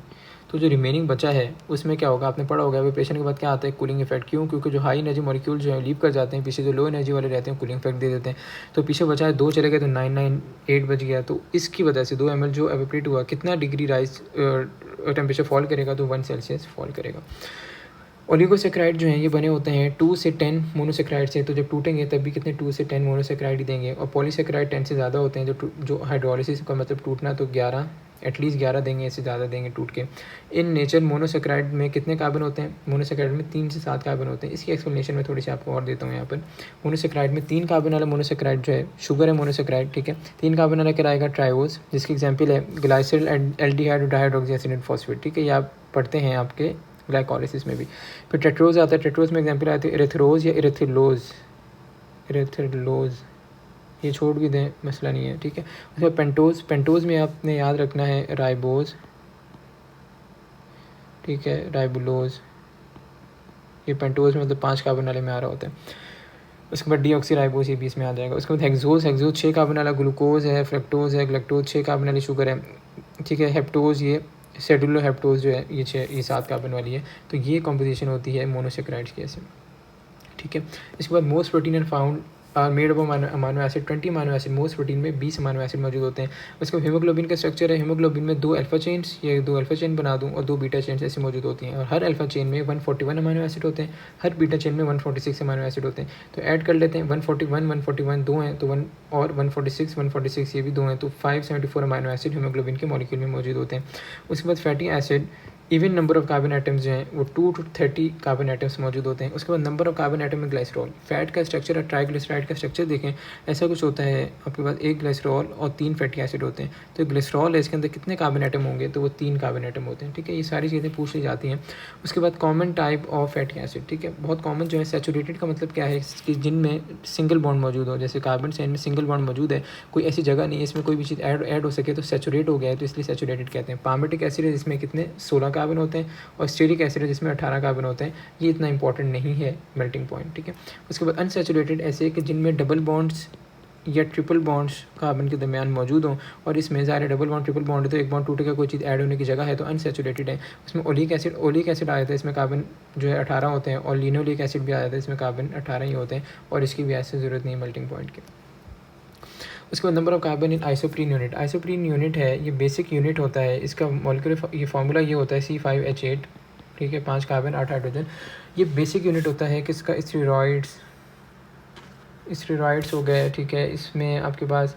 तो जो रिमेनिंग बचा है उसमें क्या होगा, आपने पढ़ा होगा एवेपोरेशन के बाद क्या आता है, कूलिंग इफेक्ट। क्यों? क्योंकि जो हाई एनर्जी मॉलिक्यूल जो है लीव कर जाते हैं, पीछे जो लो एनर्जी वाले रहते हैं कूलिंग इफेक्ट दे देते हैं। तो पीछे बचा है 2 चले गए तो 998 बच गया। तो इसकी वजह से 2 ml जो एवेपोरेट हुआ, कितना डिग्री राइज टेम्परेचर फॉल करेगा, तो 1 सेल्सियस फॉल करेगा। ओलिगोसेक्राइड जो हैं ये बने होते हैं 2 से 10 मोनोसेक्राइड से, तो जब टूटेंगे तब भी कितने 2 से 10 मोनोसेक्राइड ही देंगे। और पॉलीसेक्राइड 10 से ज़्यादा होते हैं, जो हाइड्रोलिसिस का मतलब टूटना, तो 11 एटलीस्ट 11 देंगे, इससे ज़्यादा देंगे टूट के। इन नेचर मोनोसेक्राइड में कितने कार्बन होते हैं, मोनोसेक्राइड में 3 से 7 कार्बन होते हैं। इसकी एक्सप्लेनेशन मैं थोड़ी सी आपको और देता हूँ यहाँ पर। मोनोसेक्राइड में 3 कार्बन वाला मोनोसेक्राइड जो है शुगर है मोनोसेक्राइड। ठीक है, 3 कार्बन वाला कराएगा ट्राइवोज, जिसकी एग्जाम्पल है ग्लाइसरल एल्डिहाइड डाइहाइड्रोक्सी एसिड फॉस्फेट। ठीक है, ये आप पढ़ते हैं आपके ग्लाइकोलिसिस में भी। फिर टेट्रोज आता है, टेट्रोज में एग्जाम्पल आती है इरेथ्रोज या इरेथ्रोलोज। ये छोड़ भी दें, मसला नहीं है। ठीक है, उसके बाद पेंटोज, पेंटोज में आपने याद रखना है राइबोज। ठीक है, राइबुलोज, ये पेंटोज में मतलब 5 कार्बन वाले में आ रहा होता है। उसके बाद डीऑक्सी राइबोज, ये 20 में आ जाएगा। उसके बाद हेक्सोज, 6 कार्बन वाला ग्लूकोज है, फ्रक्टोज है, ग्लैक्टोज 6 कार्बन वाली शुगर है। ठीक है, हेप्टोज, ये सेडुलो हेप्टोज जो है ये 7 कार्बन वाली है। तो ये कॉम्पोजिशन होती है मोनोसेक्राइड्स की ऐसे। ठीक है, इसके बाद most protein and found are made of amino acid 20 amino acid. Most protein में 20 अमाइनो एसिड मौजूद होते हैं। उसके बाद हीमोग्लोबिन का स्ट्रक्चर है, हीमोग्लोबिन में 2 अल्फा चेन्स, ये 2 अल्फा चेन बना दूँ और 2 बीटा चेन्स ऐसी मौजूद होती हैं। और हर अल्फा चेन में 141 अमाइनो एसिड होते हैं, हर बीटा चेन में 146 अमाइनो एसिड होते हैं। तो ऐड कर लेते हैं, 141 2 हैं तो 1 और 146 ये भी 2 हैं, तो 574 अमाइनो एसिड हीमोग्लोबिन के मॉलिक्यूल में मौजूद होते हैं। उसके बाद fatty acid, even number of carbon atoms जो हैं वो 2 to 30 कार्बन आइटम्स मौजूद होते हैं। उसके बाद नंबर ऑफ कार्बन आइटम में ग्लाइसरॉल। फैट का स्ट्रक्चर और ट्राइग्लिसराइड का स्ट्रक्चर देखें, ऐसा कुछ होता है आपके पास, 1 ग्लाइसरॉल और 3 फैटी एसिड होते हैं। तो ग्लिसरॉल है, इसके अंदर कितने कार्बन आइटम होंगे, तो वो 3 कार्बन आइटम होते हैं। ठीक है, ये सारी चीज़ें पूछ ली जाती हैं। उसके बाद common type of fatty acid. ठीक है, बहुत कॉमन जो है सैचुरेटेड का मतलब क्या है कि जिनमें सिंगल बॉन्ड मौजूद हो, जैसे कार्बन चेन में सिंगल बॉन्ड मौजूद है, कोई ऐसी जगह नहीं है इसमें कोई भी चीज़ ऐड हो सके, तो सैचुरेट हो गया है, तो इसलिए सैचुरेटेड कहते हैं। पामेटिक एसिड है जिसमें कितने 16 कार्बन होते हैं, और स्टेरिक एसिड है जिसमें 18 कार्बन होते हैं। ये इतना इंपॉर्टेंट नहीं है मेल्टिंग पॉइंट। ठीक है, उसके बाद अनसैचुरेटेड ऐसे कि जिनमें डबल बॉन्ड्स या ट्रिपल बॉन्ड्स कार्बन के दरमियान मौजूद हों और इसमें ज़ाहिर डबल बॉन्ड ट्रिपल बॉन्ड है तो एक बॉन्ड टूटेगा, कोई चीज़ ऐड होने की जगह है तो अनसैचुरेटेड है। उसमें ओलिक एसिड आ जाता है, इसमें कार्बन जो है 18 होते हैं, और लिनोलिक एसिड भी आ जाता है, इसमें कार्बन 18 ही होते हैं और इसकी भी ऐसी ज़रूरत नहीं है मेल्टिंग पॉइंट की। उसके बाद number of carbon in isoprene unit. Isoprene unit है, ये बेसिक यूनिट होता है, इसका मॉलिक्यूलर ये फार्मूला ये होता है C5H8, ठीक है, 5 कार्बन 8 हाइड्रोजन। ये बेसिक यूनिट होता है कि इसका स्टेरॉइड्स हो गए, ठीक है, इसमें आपके पास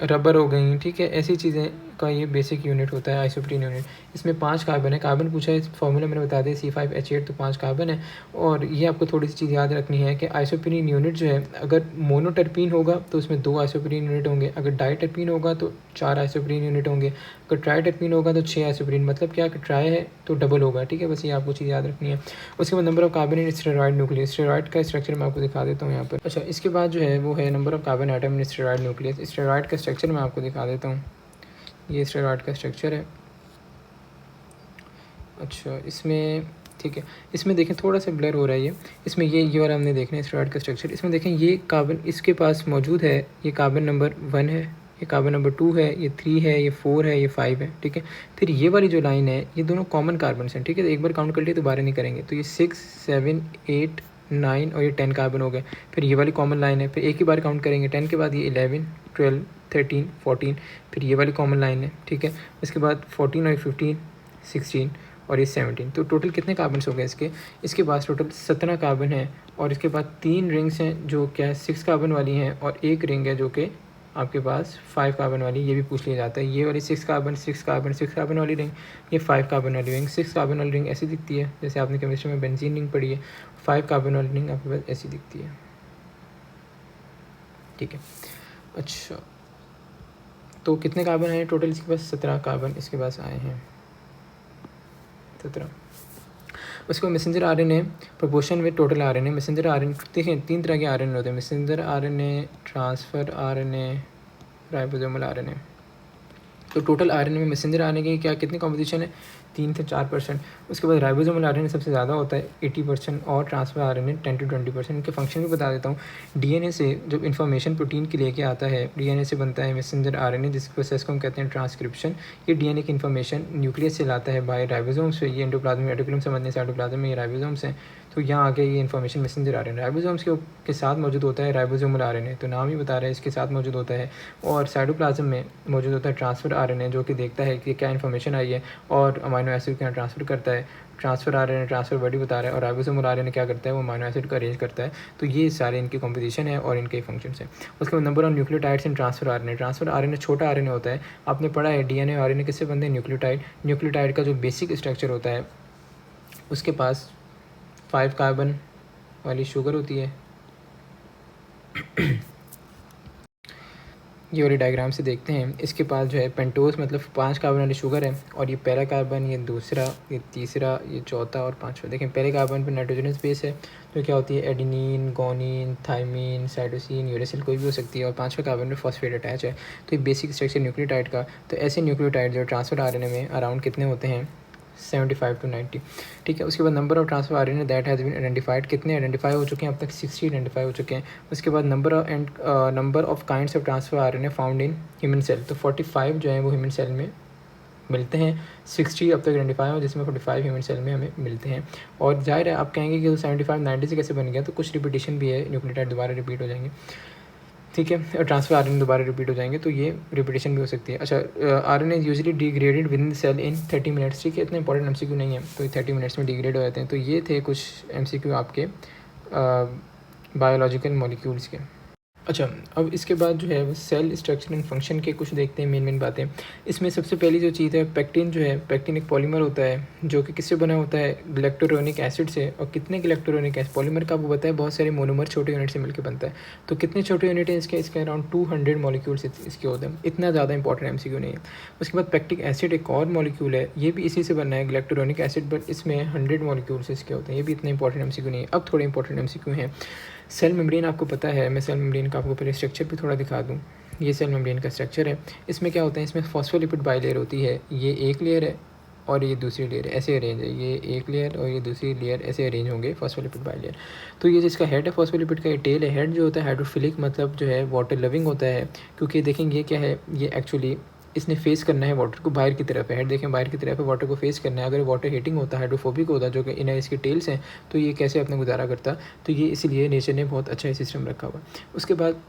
रबर हो गई, ठीक है, ऐसी चीज़ें का ये बेसिक यूनिट होता है आइसोप्रीन यूनिट। इसमें 5 कार्बन है, कार्बन पूछा है, फार्मूला मैंने बता दिया C5H8, तो 5 कार्बन है। और ये आपको थोड़ी सी चीज़ याद रखनी है कि आइसोप्रीन यूनिट जो है, अगर मोनोटर्पीन होगा तो उसमें 2 आइसोप्रीन यूनिट होंगे, अगर डाइटर्पीन होगा तो 4 आइसोप्रीन यूनिट होंगे, अगर ट्राइटर्पीन होगा तो 6 आइसोप्रीन। मतलब क्या कि ट्राई है तो डबल होगा, ठीक है, बस ये आपको चीज़ याद रखनी है। उसके बाद number of carbon in steroid nucleus. Steroid का स्ट्रक्चर मैं आपको दिखा देता हूँ यहाँ पर। अच्छा, इसके बाद जो है वो है number of carbon atom in steroid nucleus. Steroid का स्ट्रक्चर मैं आपको दिखा देता हूँ, ये स्टेरॉइड का स्ट्रक्चर है। अच्छा, इसमें ठीक है, इसमें देखें थोड़ा सा ब्लर हो रहा है, ये इसमें ये वाला हमने देखना है स्टेरॉइड का स्ट्रक्चर। इसमें देखें ये कार्बन इसके पास मौजूद है, ये कार्बन नंबर 1 है, ये कार्बन नंबर 2 है, ये 3 है, ये 4 है, ये 5 है, ठीक है। फिर ये वाली जो लाइन है ये दोनों कॉमन कार्बन हैं, ठीक है, तो एक बार काउंट कर लिए दोबारा नहीं करेंगे, तो ये 6 7 8 9 और ये 10 कार्बन हो गए। फिर ये वाली कॉमन लाइन है, फिर एक ही बार काउंट करेंगे, 10 के बाद ये 11 12 13 14, फिर ये वाली कॉमन लाइन है, ठीक है। उसके बाद 14 और 15 16 और ये 17, तो टोटल कितने कार्बन हो गए इसके पास टोटल 17 कार्बन है। और इसके बाद 3 रिंग्स हैं जो क्या है 6 कार्बन वाली हैं, और एक रिंग है जो कि आपके पास 5 कार्बन वाली, ये भी पूछ लिया जाता है। ये वाली 6 कार्बन वाली रिंग, ये 5 कार्बन वाली रिंग। 6 कार्बन वाली रिंग ऐसी दिखती है जैसे आपने केमिस्ट्री में बेंजीन रिंग पढ़ी है, 5 कार्बन वाली रिंग आपके पास ऐसी दिखती है, ठीक है। अच्छा, तो कितने कार्बन आए टोटल इसके पास? 17 कार्बन इसके पास आए हैं, 17। उसके बाद मैसेंजर आरएनए प्रोपोर्शन में टोटल आरएनए। मैसेंजर आरएनए देखें 3 तरह के आरएनए होते हैं, messenger RNA, transfer RNA, ribosomal RNA. तो टोटल आरएनए में मैसेंजर आरएनए की क्या कितनी कॉम्पोजिशन है? 3 से 4%। उसके बाद राइबोसोमल आरएनए सबसे ज़्यादा होता है 80%, और ट्रांसफर आरएनए 10 to 20%। इनके फंक्शन भी बता देता हूँ। डीएनए से जब इन्फॉर्मेशन प्रोटीन की लेके आता है, डीएनए से बनता है मैसेंजर आरएनए, जिस प्रोसेस को हम कहते हैं ट्रांसक्रिप्शन। ये डीएनए की इन्फॉर्मेशन न्यूक्लियस से लाता है बाय राइबोसोम से, ये एंडोप्लाज्म रेटिकुलम समझने से, साइटोप्लाज्म में ये राइबोसोम्स हैं, तो यहाँ आके ये इन्फॉर्मेशन मैसेंजर आरएनए राइबोसोम्स के साथ मौजूद होता है राइबोसोमल आरएनए, तो नाम ही बता रहा है इसके साथ मौजूद होता है। और साइटोप्लाज्म में मौजूद होता है ट्रांसफ़र आरएनए, जो कि देखता है कि क्या इन्फॉर्मेशन आई है और अमीनो एसिड क्या ट्रांसफ़र करता है। ट्रांसफ़र आरएनए ट्रांसफ़र बॉडी बता रहा है, और राइबोसोमल आरएनए क्या करता है, वो अमीनो एसिड को अरेंज करता है। तो ये सारे इनकी कॉम्पोजिशन है और इनके फंक्शंस हैं। उसके बाद number of nucleotides in transfer RNA. Transfer RNA छोटा आरएनए होता है, आपने पढ़ा है डीएनए आरएनए किससे बनते हैं? न्यूक्लियोटाइड। न्यूक्लियोटाइड का जो बेसिक स्ट्रक्चर होता है उसके पास 5 कार्बन वाली शुगर होती है। ये वाली डायग्राम से देखते हैं, इसके पास जो है पेंटोस मतलब 5 कार्बन वाली शुगर है, और ये पहला कार्बन, ये दूसरा, ये तीसरा, ये चौथा और पांचवा। देखें पहले कार्बन पर नाइट्रोजनस बेस है, तो क्या होती है एडिनिन, गोनिन, थाइमिन, साइटोसिन, यूरेसिल कोई भी हो सकती है, और 5वें कार्बन में फॉस्फेट अटैच है। तो ये बेसिक स्ट्रक्चर न्यूक्लियोटाइड का। तो ऐसे न्यूक्लियोटाइड जो ट्रांसफर आरएनए में अराउंड कितने होते हैं? 75 to 90, ठीक है। उसके बाद number of transfer RNA that has been identified, कितने आइडेंटिफाई हो चुके हैं अब तक? 60 आइडेंटिफाई हो चुके हैं। उसके बाद number of kinds of transfer RNA found in human cell, तो 45 जो है वो ह्यूमन सेल में मिलते हैं। 60 अब तक आइडेंटिफाई हो, जिसमें 45 ह्यूमन सेल में हमें मिलते हैं। और जाहिर है आप कहेंगे कि 75 90 से कैसे बन गया, तो कुछ रिपीटेशन भी है, न्यूक्लियोटाइड दोबारा रिपीट हो जाएंगे, ठीक है, और ट्रांसफर आरएनए दोबारा रिपीट हो जाएंगे, तो ये रिपीटेशन भी हो सकती है। अच्छा, RNA usually degraded with in the cell in 30 minutes, ठीक है, इतना इंपॉर्टेंट एमसीक्यू नहीं है, तो 30 मिनट्स में डिग्रेड हो जाते हैं। तो ये थे कुछ एमसीक्यू आपके बायोलॉजिकल मॉलिक्यूल्स के। अच्छा, अब इसके बाद जो है वो सेल स्ट्रक्चर एंड फंक्शन के कुछ देखते हैं मेन बातें। इसमें सबसे पहली जो चीज़ है पेक्टिन, जो है पेक्टिन एक पॉलीमर होता है जो कि किससे बना होता है? ग्लैक्टोरोनिक एसिड से। और कितने ग्लैक्टोरोनिक एसिड पॉलीमर का आपको पता है बहुत सारे मोनोमर छोटे यूनिट से मिलकर बनता है। तो कितने छोटे यूनिट हैं इसके अराउंड 200 मॉलिक्यूल्स इसके होते हैं, इतना ज़्यादा इंपॉर्टेंट एमसीक्यू नहीं है। उसके बाद पेक्टिक एसिड एक और मॉलिक्यूल है, ये भी इसी से बनना है ग्लैक्टोरोनिक एसिड, बट इसमें 100 मॉलिक्यूल्स इसके होते हैं, ये भी इतना इंपॉर्टेंट एमसीक्यू नहीं है। अब थोड़े इंपॉर्टेंट एमसीक्यू हैं। सेल मेम्ब्रेन आपको पता है, मैं सेल मेम्ब्रेन का आपको पहले स्ट्रक्चर भी थोड़ा दिखा दूँ। ये सेल मेम्ब्रेन का स्ट्रक्चर है, इसमें क्या होता है, इसमें फॉस्फोलिपिड बाइलेयर होती है, ये एक लेयर है, और ये दूसरी लेयर ऐसे अरेंज है, ये एक लेयर और ये दूसरी लेयर ऐसे अरेंज होंगे फॉस्फोलिपिड बाइलेयर। तो ये जिसका हेड है फॉस्फोलिपिड का, ये टेल है। हेड जो होता है हाइड्रोफिलिक मतलब जो है वाटर लविंग होता है, क्योंकि देखेंगे ये क्या है, ये एक्चुअली इसने फेस करना है वाटर को बाहर की तरफ है। हेड देखें बाहर की तरफ है, वाटर को फेस करना है। अगर वाटर हीटिंग होता है, हाइड्रोफोबिक होता है, जो कि इनर इसके टेल्स हैं, तो ये कैसे अपना गुजारा करता। तो ये इसलिए नेचर ने बहुत अच्छा सिस्टम रखा हुआ। उसके बाद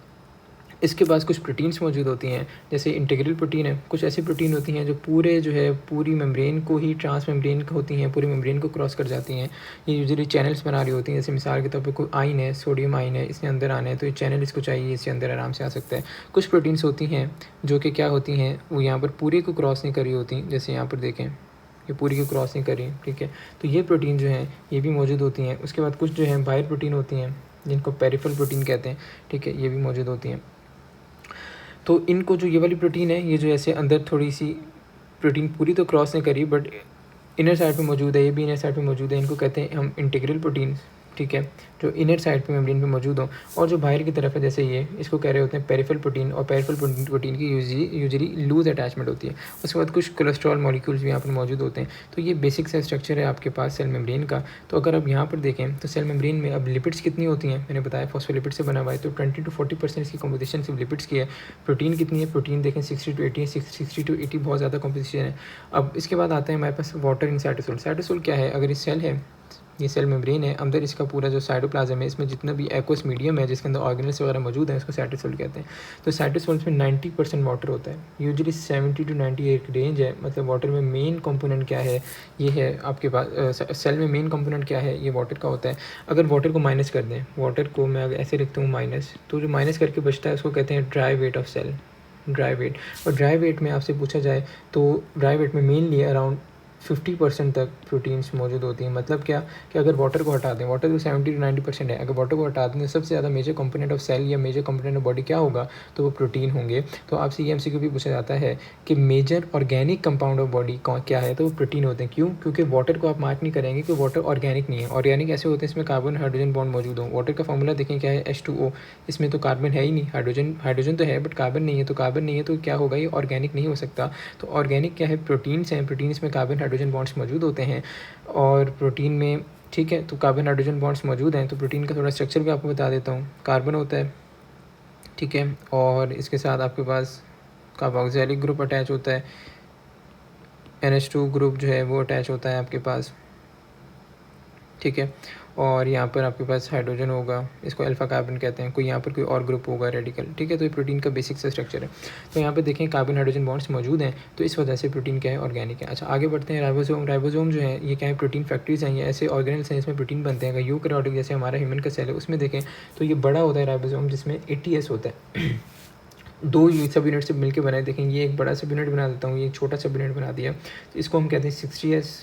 इसके पास कुछ प्रोटीन्स मौजूद होती हैं, जैसे इंटीग्रल प्रोटीन है। कुछ ऐसी प्रोटीन होती हैं जो पूरे जो है पूरी मेम्ब्रेन को ही ट्रांस मेम्ब्रेन होती हैं, पूरी मेम्ब्रेन को क्रॉस कर जाती हैं। ये यूजुअली चैनल्स बना रही होती हैं। जैसे मिसाल के तौर पे कोई आइन है, सोडियम आइन है, इसके अंदर आना है तो ये चैनल इसको चाहिए, इसके अंदर आराम से आ सकता है। कुछ प्रोटीन्स होती हैं जो कि क्या होती हैं, वो यहाँ पर पूरी को क्रॉस नहीं कर रही होती। जैसे यहाँ पर देखें, ये पूरी को क्रॉस नहीं करी, ठीक है। तो ये प्रोटीन जो हैं ये भी मौजूद होती हैं। उसके बाद कुछ जो है बाहर प्रोटीन होती हैं जिनको पेरिफेरल प्रोटीन कहते हैं, ठीक है, ये भी मौजूद होती हैं। तो इनको जो ये वाली प्रोटीन है, ये जो ऐसे अंदर थोड़ी सी प्रोटीन पूरी तो क्रॉस नहीं करी बट इनर साइड पे मौजूद है, ये भी इनर साइड पे मौजूद है। इनको कहते हैं हम इंटीग्रल प्रोटीन, ठीक है, जो इनर साइड पे मेम्ब्रेन पे मौजूद हो। और जो बाहर की तरफ है जैसे ये, इसको कह रहे होते हैं पेरिफेरल प्रोटीन। और पेरिफेरल प्रोटीन की यूजली लूज अटैचमेंट होती है। उसके बाद कुछ कोलेस्ट्रॉल मॉलिक्यूल्स भी यहाँ पर मौजूद होते हैं। तो ये बेसिक सा स्ट्रक्चर है आपके पास सेल मेम्ब्रेन का। तो अगर आप यहाँ पर देखें तो सेल मेम्ब्रेन में अब लिपिड्स कितनी होती हैं, मैंने बताया फॉस्फोलिपिड से बना हुआ है, तो 20 to 40% इसकी कॉम्पोजिशन सिर्फ लिपिड्स की है। प्रोटीन कितनी है, प्रोटीन देखें 60 to 80 है, 60 to 80 बहुत ज़्यादा कॉम्पोजिशन है। अब इसके बाद आता है हमारे पास वाटर इन साइटोसोल। साइटोसोल क्या है, अगर ये सेल है, ये सेल मेम्ब्रेन है, अंदर इसका पूरा जो साइटोप्लाज्म है, इसमें जितना भी एक्वस मीडियम है जिसके अंदर ऑर्गेनल्स वगैरह मौजूद हैं, उसको साइटोसोल कहते हैं। तो साइटोसोल्स में 90% वाटर होता है, यूजुअली 70 to 90 एक रेंज है। मतलब वाटर में मेन कंपोनेंट क्या है, ये है आपके पास सेल में मेन कंपोनेंट क्या है, ये वाटर का होता है। अगर वाटर को माइनस कर दें, वाटर को मैं अगर ऐसे लिखता हूँ माइनस, तो जो माइनस करके बचता है उसको कहते हैं dry weight of cell, dry weight. और ड्राई वेट में आपसे पूछा जाए तो ड्राई वेट में मेनली अराउंड 50% तक प्रोटीन्स मौजूद होती हैं। मतलब क्या कि अगर वाटर को हटा दें, वाटर तो 70 to 90% है, अगर वाटर को हटा दें तो सबसे ज़्यादा मेजर कंपोनेंट ऑफ सेल या मेजर कंपोनेंट ऑफ बॉडी क्या होगा, तो वो प्रोटीन होंगे। तो आपसे ये एमसीक्यू भी पूछा जाता है कि major organic compound of body क्या है, तो वो प्रोटीन होते हैं। क्यों? क्योंकि वाटर को आप मार्क नहीं करेंगे कि वाटर ऑर्गेनिक नहीं है। ऑर्गेनिक ऐसे होते हैं इसमें कार्बन हाइड्रोजन बॉन्ड मौजूद हो। वाटर का फॉर्मूला देखें क्या है, H2O। इसमें तो कार्बन है ही नहीं, हाइड्रोजन तो है बट कार्बन नहीं है। तो कार्बन नहीं है तो क्या होगा, ये ऑर्गेनिक नहीं हो सकता। तो ऑर्गेनिक क्या है, प्रोटीन्स हैं, प्रोटीन्स में कार्बन हाइड्रोजन बॉन्ड्स मौजूद होते हैं। और प्रोटीन में, ठीक है, तो कार्बन हाइड्रोजन बॉन्ड्स मौजूद हैं। तो प्रोटीन का थोड़ा स्ट्रक्चर भी आपको बता देता हूँ। कार्बन होता है, ठीक है, और इसके साथ आपके पास कार्बोक्सिलिक ग्रुप अटैच होता है, NH2 ग्रुप जो है वो अटैच होता है आपके पास, ठीक है। और यहाँ पर आपके पास हाइड्रोजन होगा, इसको अल्फा कार्बन कहते हैं। कोई यहाँ पर कोई और ग्रुप होगा रेडिकल, ठीक है। तो ये प्रोटीन का बेसिक सा स्ट्रक्चर है। तो यहाँ पे देखें कार्बन हाइड्रोजन बॉन्ड्स मौजूद हैं, तो इस वजह से प्रोटीन क्या है, ऑर्गेनिक है। अच्छा आगे बढ़ते हैं, राइबोसोम। राइबोसोम जो है ये क्या है, प्रोटीन फैक्ट्रीज हैं, ये ऐसे ऑर्गेनल्स हैं इसमें प्रोटीन बनते हैं। अगर यूकैरियोटिक जैसे हमारा ह्यूमन का सेल है उसमें देखें तो ये बड़ा होता है राइबोसोम, जिसमें ATS होता है। दो सब यूनिट से मिलकर बनाए। देखें ये एक बड़ा सब यूनिट बना देता हूँ, ये एक छोटा सब यूनिट बना दिया, तो इसको हम कहते हैं 60S,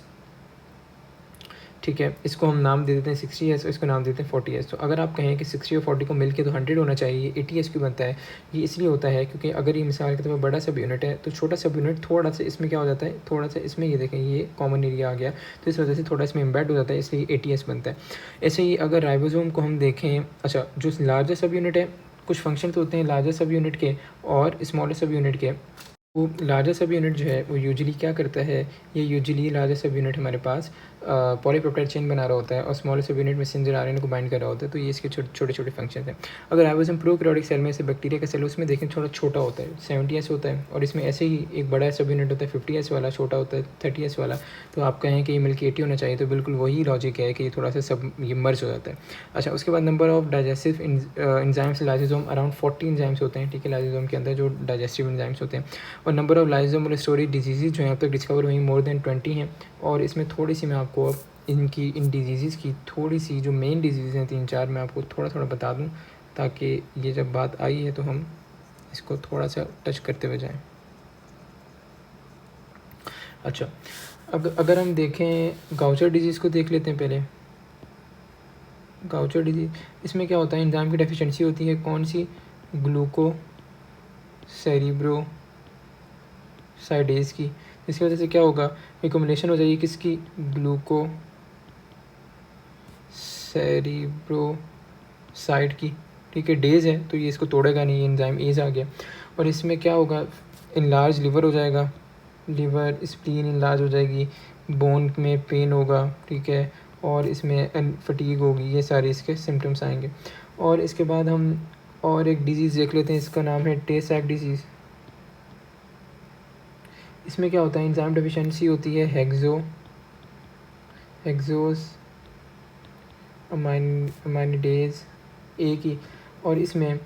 ठीक है। इसको हम नाम दे देते हैं 60S, इसको नाम देते हैं 40S। तो अगर आप कहें कि 60 और 40 को मिलके तो 100 होना चाहिए, 80S क्यों बनता है, ये इसलिए होता है क्योंकि अगर ये मिसाल के तौर पर बड़ा सब यूनिट है तो छोटा सब यूनिट थोड़ा सा इसमें क्या हो जाता है, थोड़ा सा इसमें ये देखें ये कॉमन एरिया आ गया, तो इस वजह से थोड़ा इसमें एम्बेड हो जाता है, इसलिए 80S बनता है। ऐसे ही अगर राइबोसोम को हम देखें, अच्छा जो लार्जर सब यूनिट है, कुछ फंक्शन होते हैं लार्जर सब यूनिट के और स्मॉलर सब यूनिट के। वो लार्जर सब यूनिट जो है वो यूजुअली क्या करता है, ये यूजुअली लार्जर सब यूनिट हमारे पास पॉलीपेप्टाइड चेन बना रहा होता है और स्मॉलर सब यूनिट मैसेंजर RNA को बाइंड कर रहा होता है। तो ये इसके छोटे छोटे फंक्शन हैं। अगर राइबोसोम प्रोकैरियोटिक सेल में से बैक्टीरिया का सेल, उसमें देखें थोड़ा छोटा होता है, 70S होता है। और इसमें ऐसे ही एक बड़ा सब यूनिट होता है 50S वाला, छोटा होता है 30S वाला। तो आप कहें कि ये मिलकर 80 होना चाहिए, तो बिल्कुल वही लॉजिक है कि ये थोड़ा सा सब ये मर्ज हो जाता है। अच्छा उसके बाद number of digestive enzymes lysosome, around 40 enzymes होते हैं, ठीक है, लाइसोसोम के अंदर जो डाइजेस्टिव इंजाइम्स होते हैं। और number of lysosomal storage disease जो हैं अब तक डिस्कवर हुई मोर देन 20 हैं। और इसमें थोड़ी सी मैं आपको इन डिजीज़ की थोड़ी सी जो मेन डिजीज़ हैं 3-4 मैं आपको थोड़ा बता दूं, ताकि ये जब बात आई है तो हम इसको थोड़ा सा टच करते हुए जाएं। अच्छा अगर हम देखें गाउचर डिजीज़ को देख लेते हैं पहले। गाउचर डिजीज़, इसमें क्या होता है, एंजाइम की डेफिशिएंसी होती है, कौन सी, ग्लूको सेरिब्रो साइडेज की। इसकी वजह से क्या होगा, एक्युमुलेशन हो जाएगी किसकी, ग्लूको सेरिब्रोसाइड की, ठीक है। डेज है तो ये इसको तोड़ेगा नहीं, एंजाइम एज आ गया। और इसमें क्या होगा, इनलार्ज लिवर हो जाएगा, लिवर स्प्लीन इनलार्ज हो जाएगी, बोन में पेन होगा, ठीक है, और इसमें फटीग होगी, ये सारे इसके सिम्टम्स आएंगे। और इसके बाद हम और एक डिज़ीज़ देख लेते हैं, इसका नाम है टे सैक डिज़ीज़। इसमें क्या होता है, एंजाइम डेफिशिएंसी होती है हेक्सोस अमाइनिडेज ए की, और इसमें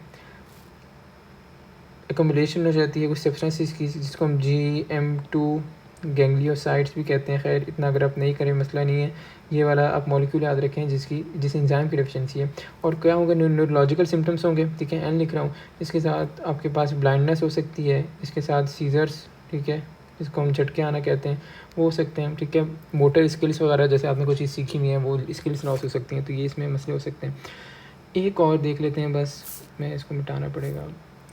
एकम्बुलेशन हो जाती है कुछ सब्सटेंसेस की, जिसको हम GM2 गैंग्लियोसाइड्स भी कहते हैं। खैर इतना अगर आप नहीं करें मसला नहीं है, ये वाला आप मॉलिक्यूल याद रखें जिस एंजाइम की डेफिशिएंसी है। और क्या होगा, न्यूरोलॉजिकल सिम्टम्स होंगे, ठीक है, एन लिख रहा हूँ। इसके साथ आपके पास ब्लाइंडनेस हो सकती है, इसके साथ सीजर्स, ठीक है, जिसको हम झटके आना कहते हैं, वो हो सकते हैं, ठीक है। मोटर स्किल्स वगैरह जैसे आपने कोई चीज़ सीखी हुई है वो स्किल्स लॉस हो सकती हैं, तो ये इसमें मसले हो सकते हैं। एक और देख लेते हैं, बस मैं इसको मिटाना पड़ेगा,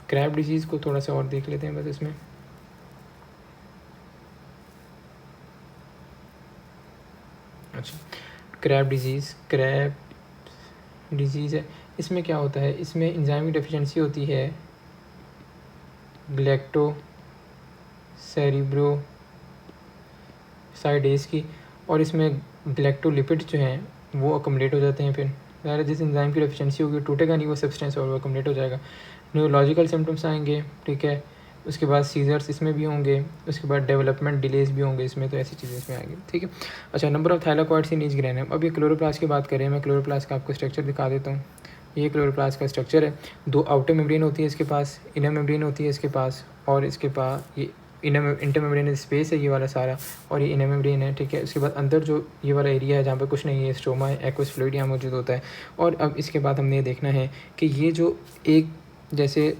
क्रैब डिजीज़ को थोड़ा सा और देख लेते हैं बस इसमें। अच्छा, क्रैब डिजीज़ है। इसमें क्या होता है, इसमें एंजाइम की डेफिशिएंसी होती है ग्लैक्टोसेरिब्रोसाइडेज की, और इसमें ग्लैक्टोलिपिड्स जो हैं वो अकोमोडेट हो जाते हैं। फिर ज़ाहिर जिस एंजाइम की डेफिशिएंसी होगी टूटेगा नहीं वो सब्सटेंस, और वो अकोमोडेट हो जाएगा। न्यूरोलॉजिकल सिम्टम्स आएंगे, ठीक है, उसके बाद सीजर्स इसमें भी होंगे, उसके बाद डेवलपमेंट डिलेज भी होंगे इसमें, तो ऐसी चीज़ें इसमें आएंगी, ठीक है। अच्छा, number of thylakoids in each granum. अब ये क्लोरोप्लास्ट की बात करें, मैं क्लोरोप्लास्ट का आपको स्ट्रक्चर दिखा देता हूँ। ये क्लोरोप्लास्ट का स्ट्रक्चर है, दो आउटर मेम्ब्रेन होती है इसके पास, इनर मेम्ब्रेन होती है इसके पास, और इसके पास ये इंटर मेम्ब्रेन स्पेस है ये वाला सारा, और ये इनर मेम्ब्रेन है, ठीक है। उसके बाद अंदर जो ये वाला एरिया है जहाँ पे कुछ नहीं है, स्ट्रोमा है, एक्वस फ्लूइड यहाँ मौजूद होता है। और अब इसके बाद हमने ये देखना है कि ये जो एक जैसे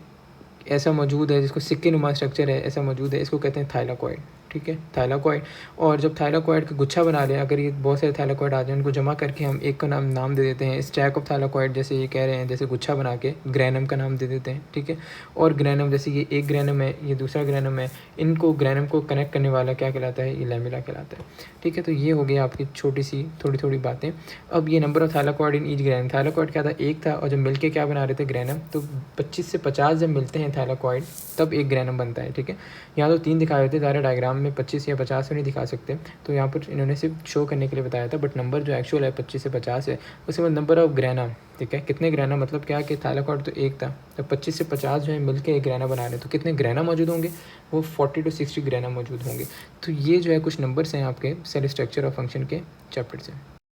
ऐसा मौजूद है जिसको सिक्के नुमा स्ट्रक्चर है, ऐसा मौजूद है, इसको कहते हैं थाइलाकॉइड, ठीक है, थाइलाकॉइड। और जब थाइलाकॉइड का गुच्छा बना लें, अगर ये बहुत सारे थाइलाकॉइड आ जाए, उनको जमा करके हम एक का नाम दे देते हैं स्टैक ऑफ थाइलाकॉइड, जैसे ये कह रहे हैं, जैसे गुच्छा बना के ग्रैनम का नाम दे देते हैं, ठीक है। और ग्रैनम, जैसे ये एक ग्रैनम है, ये दूसरा ग्रैनम है, इनको ग्रैनम को कनेक्ट करने वाला क्या कहलाता है, ये लैमेला कहलाता है, ठीक है। तो ये हो गया आपकी छोटी सी थोड़ी बातें। अब ये number of thylakoid in each granum, thylakoid क्या था, एक था, और जब मिलके क्या बना रहे थे, ग्रैनम, तो 25 से 50 जब मिलते हैं थाइलाकॉइड तब एक ग्रैनम बनता है, ठीक है। यहाँ तो 3 दिखाए होते ज़ाहिर डायग्राम में 25 या 50 में नहीं दिखा सकते, तो यहाँ पर इन्होंने सिर्फ शो करने के लिए बताया था, बट नंबर जो एक्चुअल है 25 से 50 है। उसके बाद नंबर ऑफ ग्रैना, ठीक है, कितने ग्रैना, मतलब क्या कि थाइलाकॉइड तो एक था, तो 25 से 50 जो है मिलकर एक ग्रैना बना रहे हैं, तो कितने ग्रैना मौजूद होंगे, वो 40 to 60 ग्रैना मौजूद होंगे। तो ये जो है कुछ नंबर्स हैं आपके सेल स्ट्रक्चर और फंक्शन के चैप्टर से।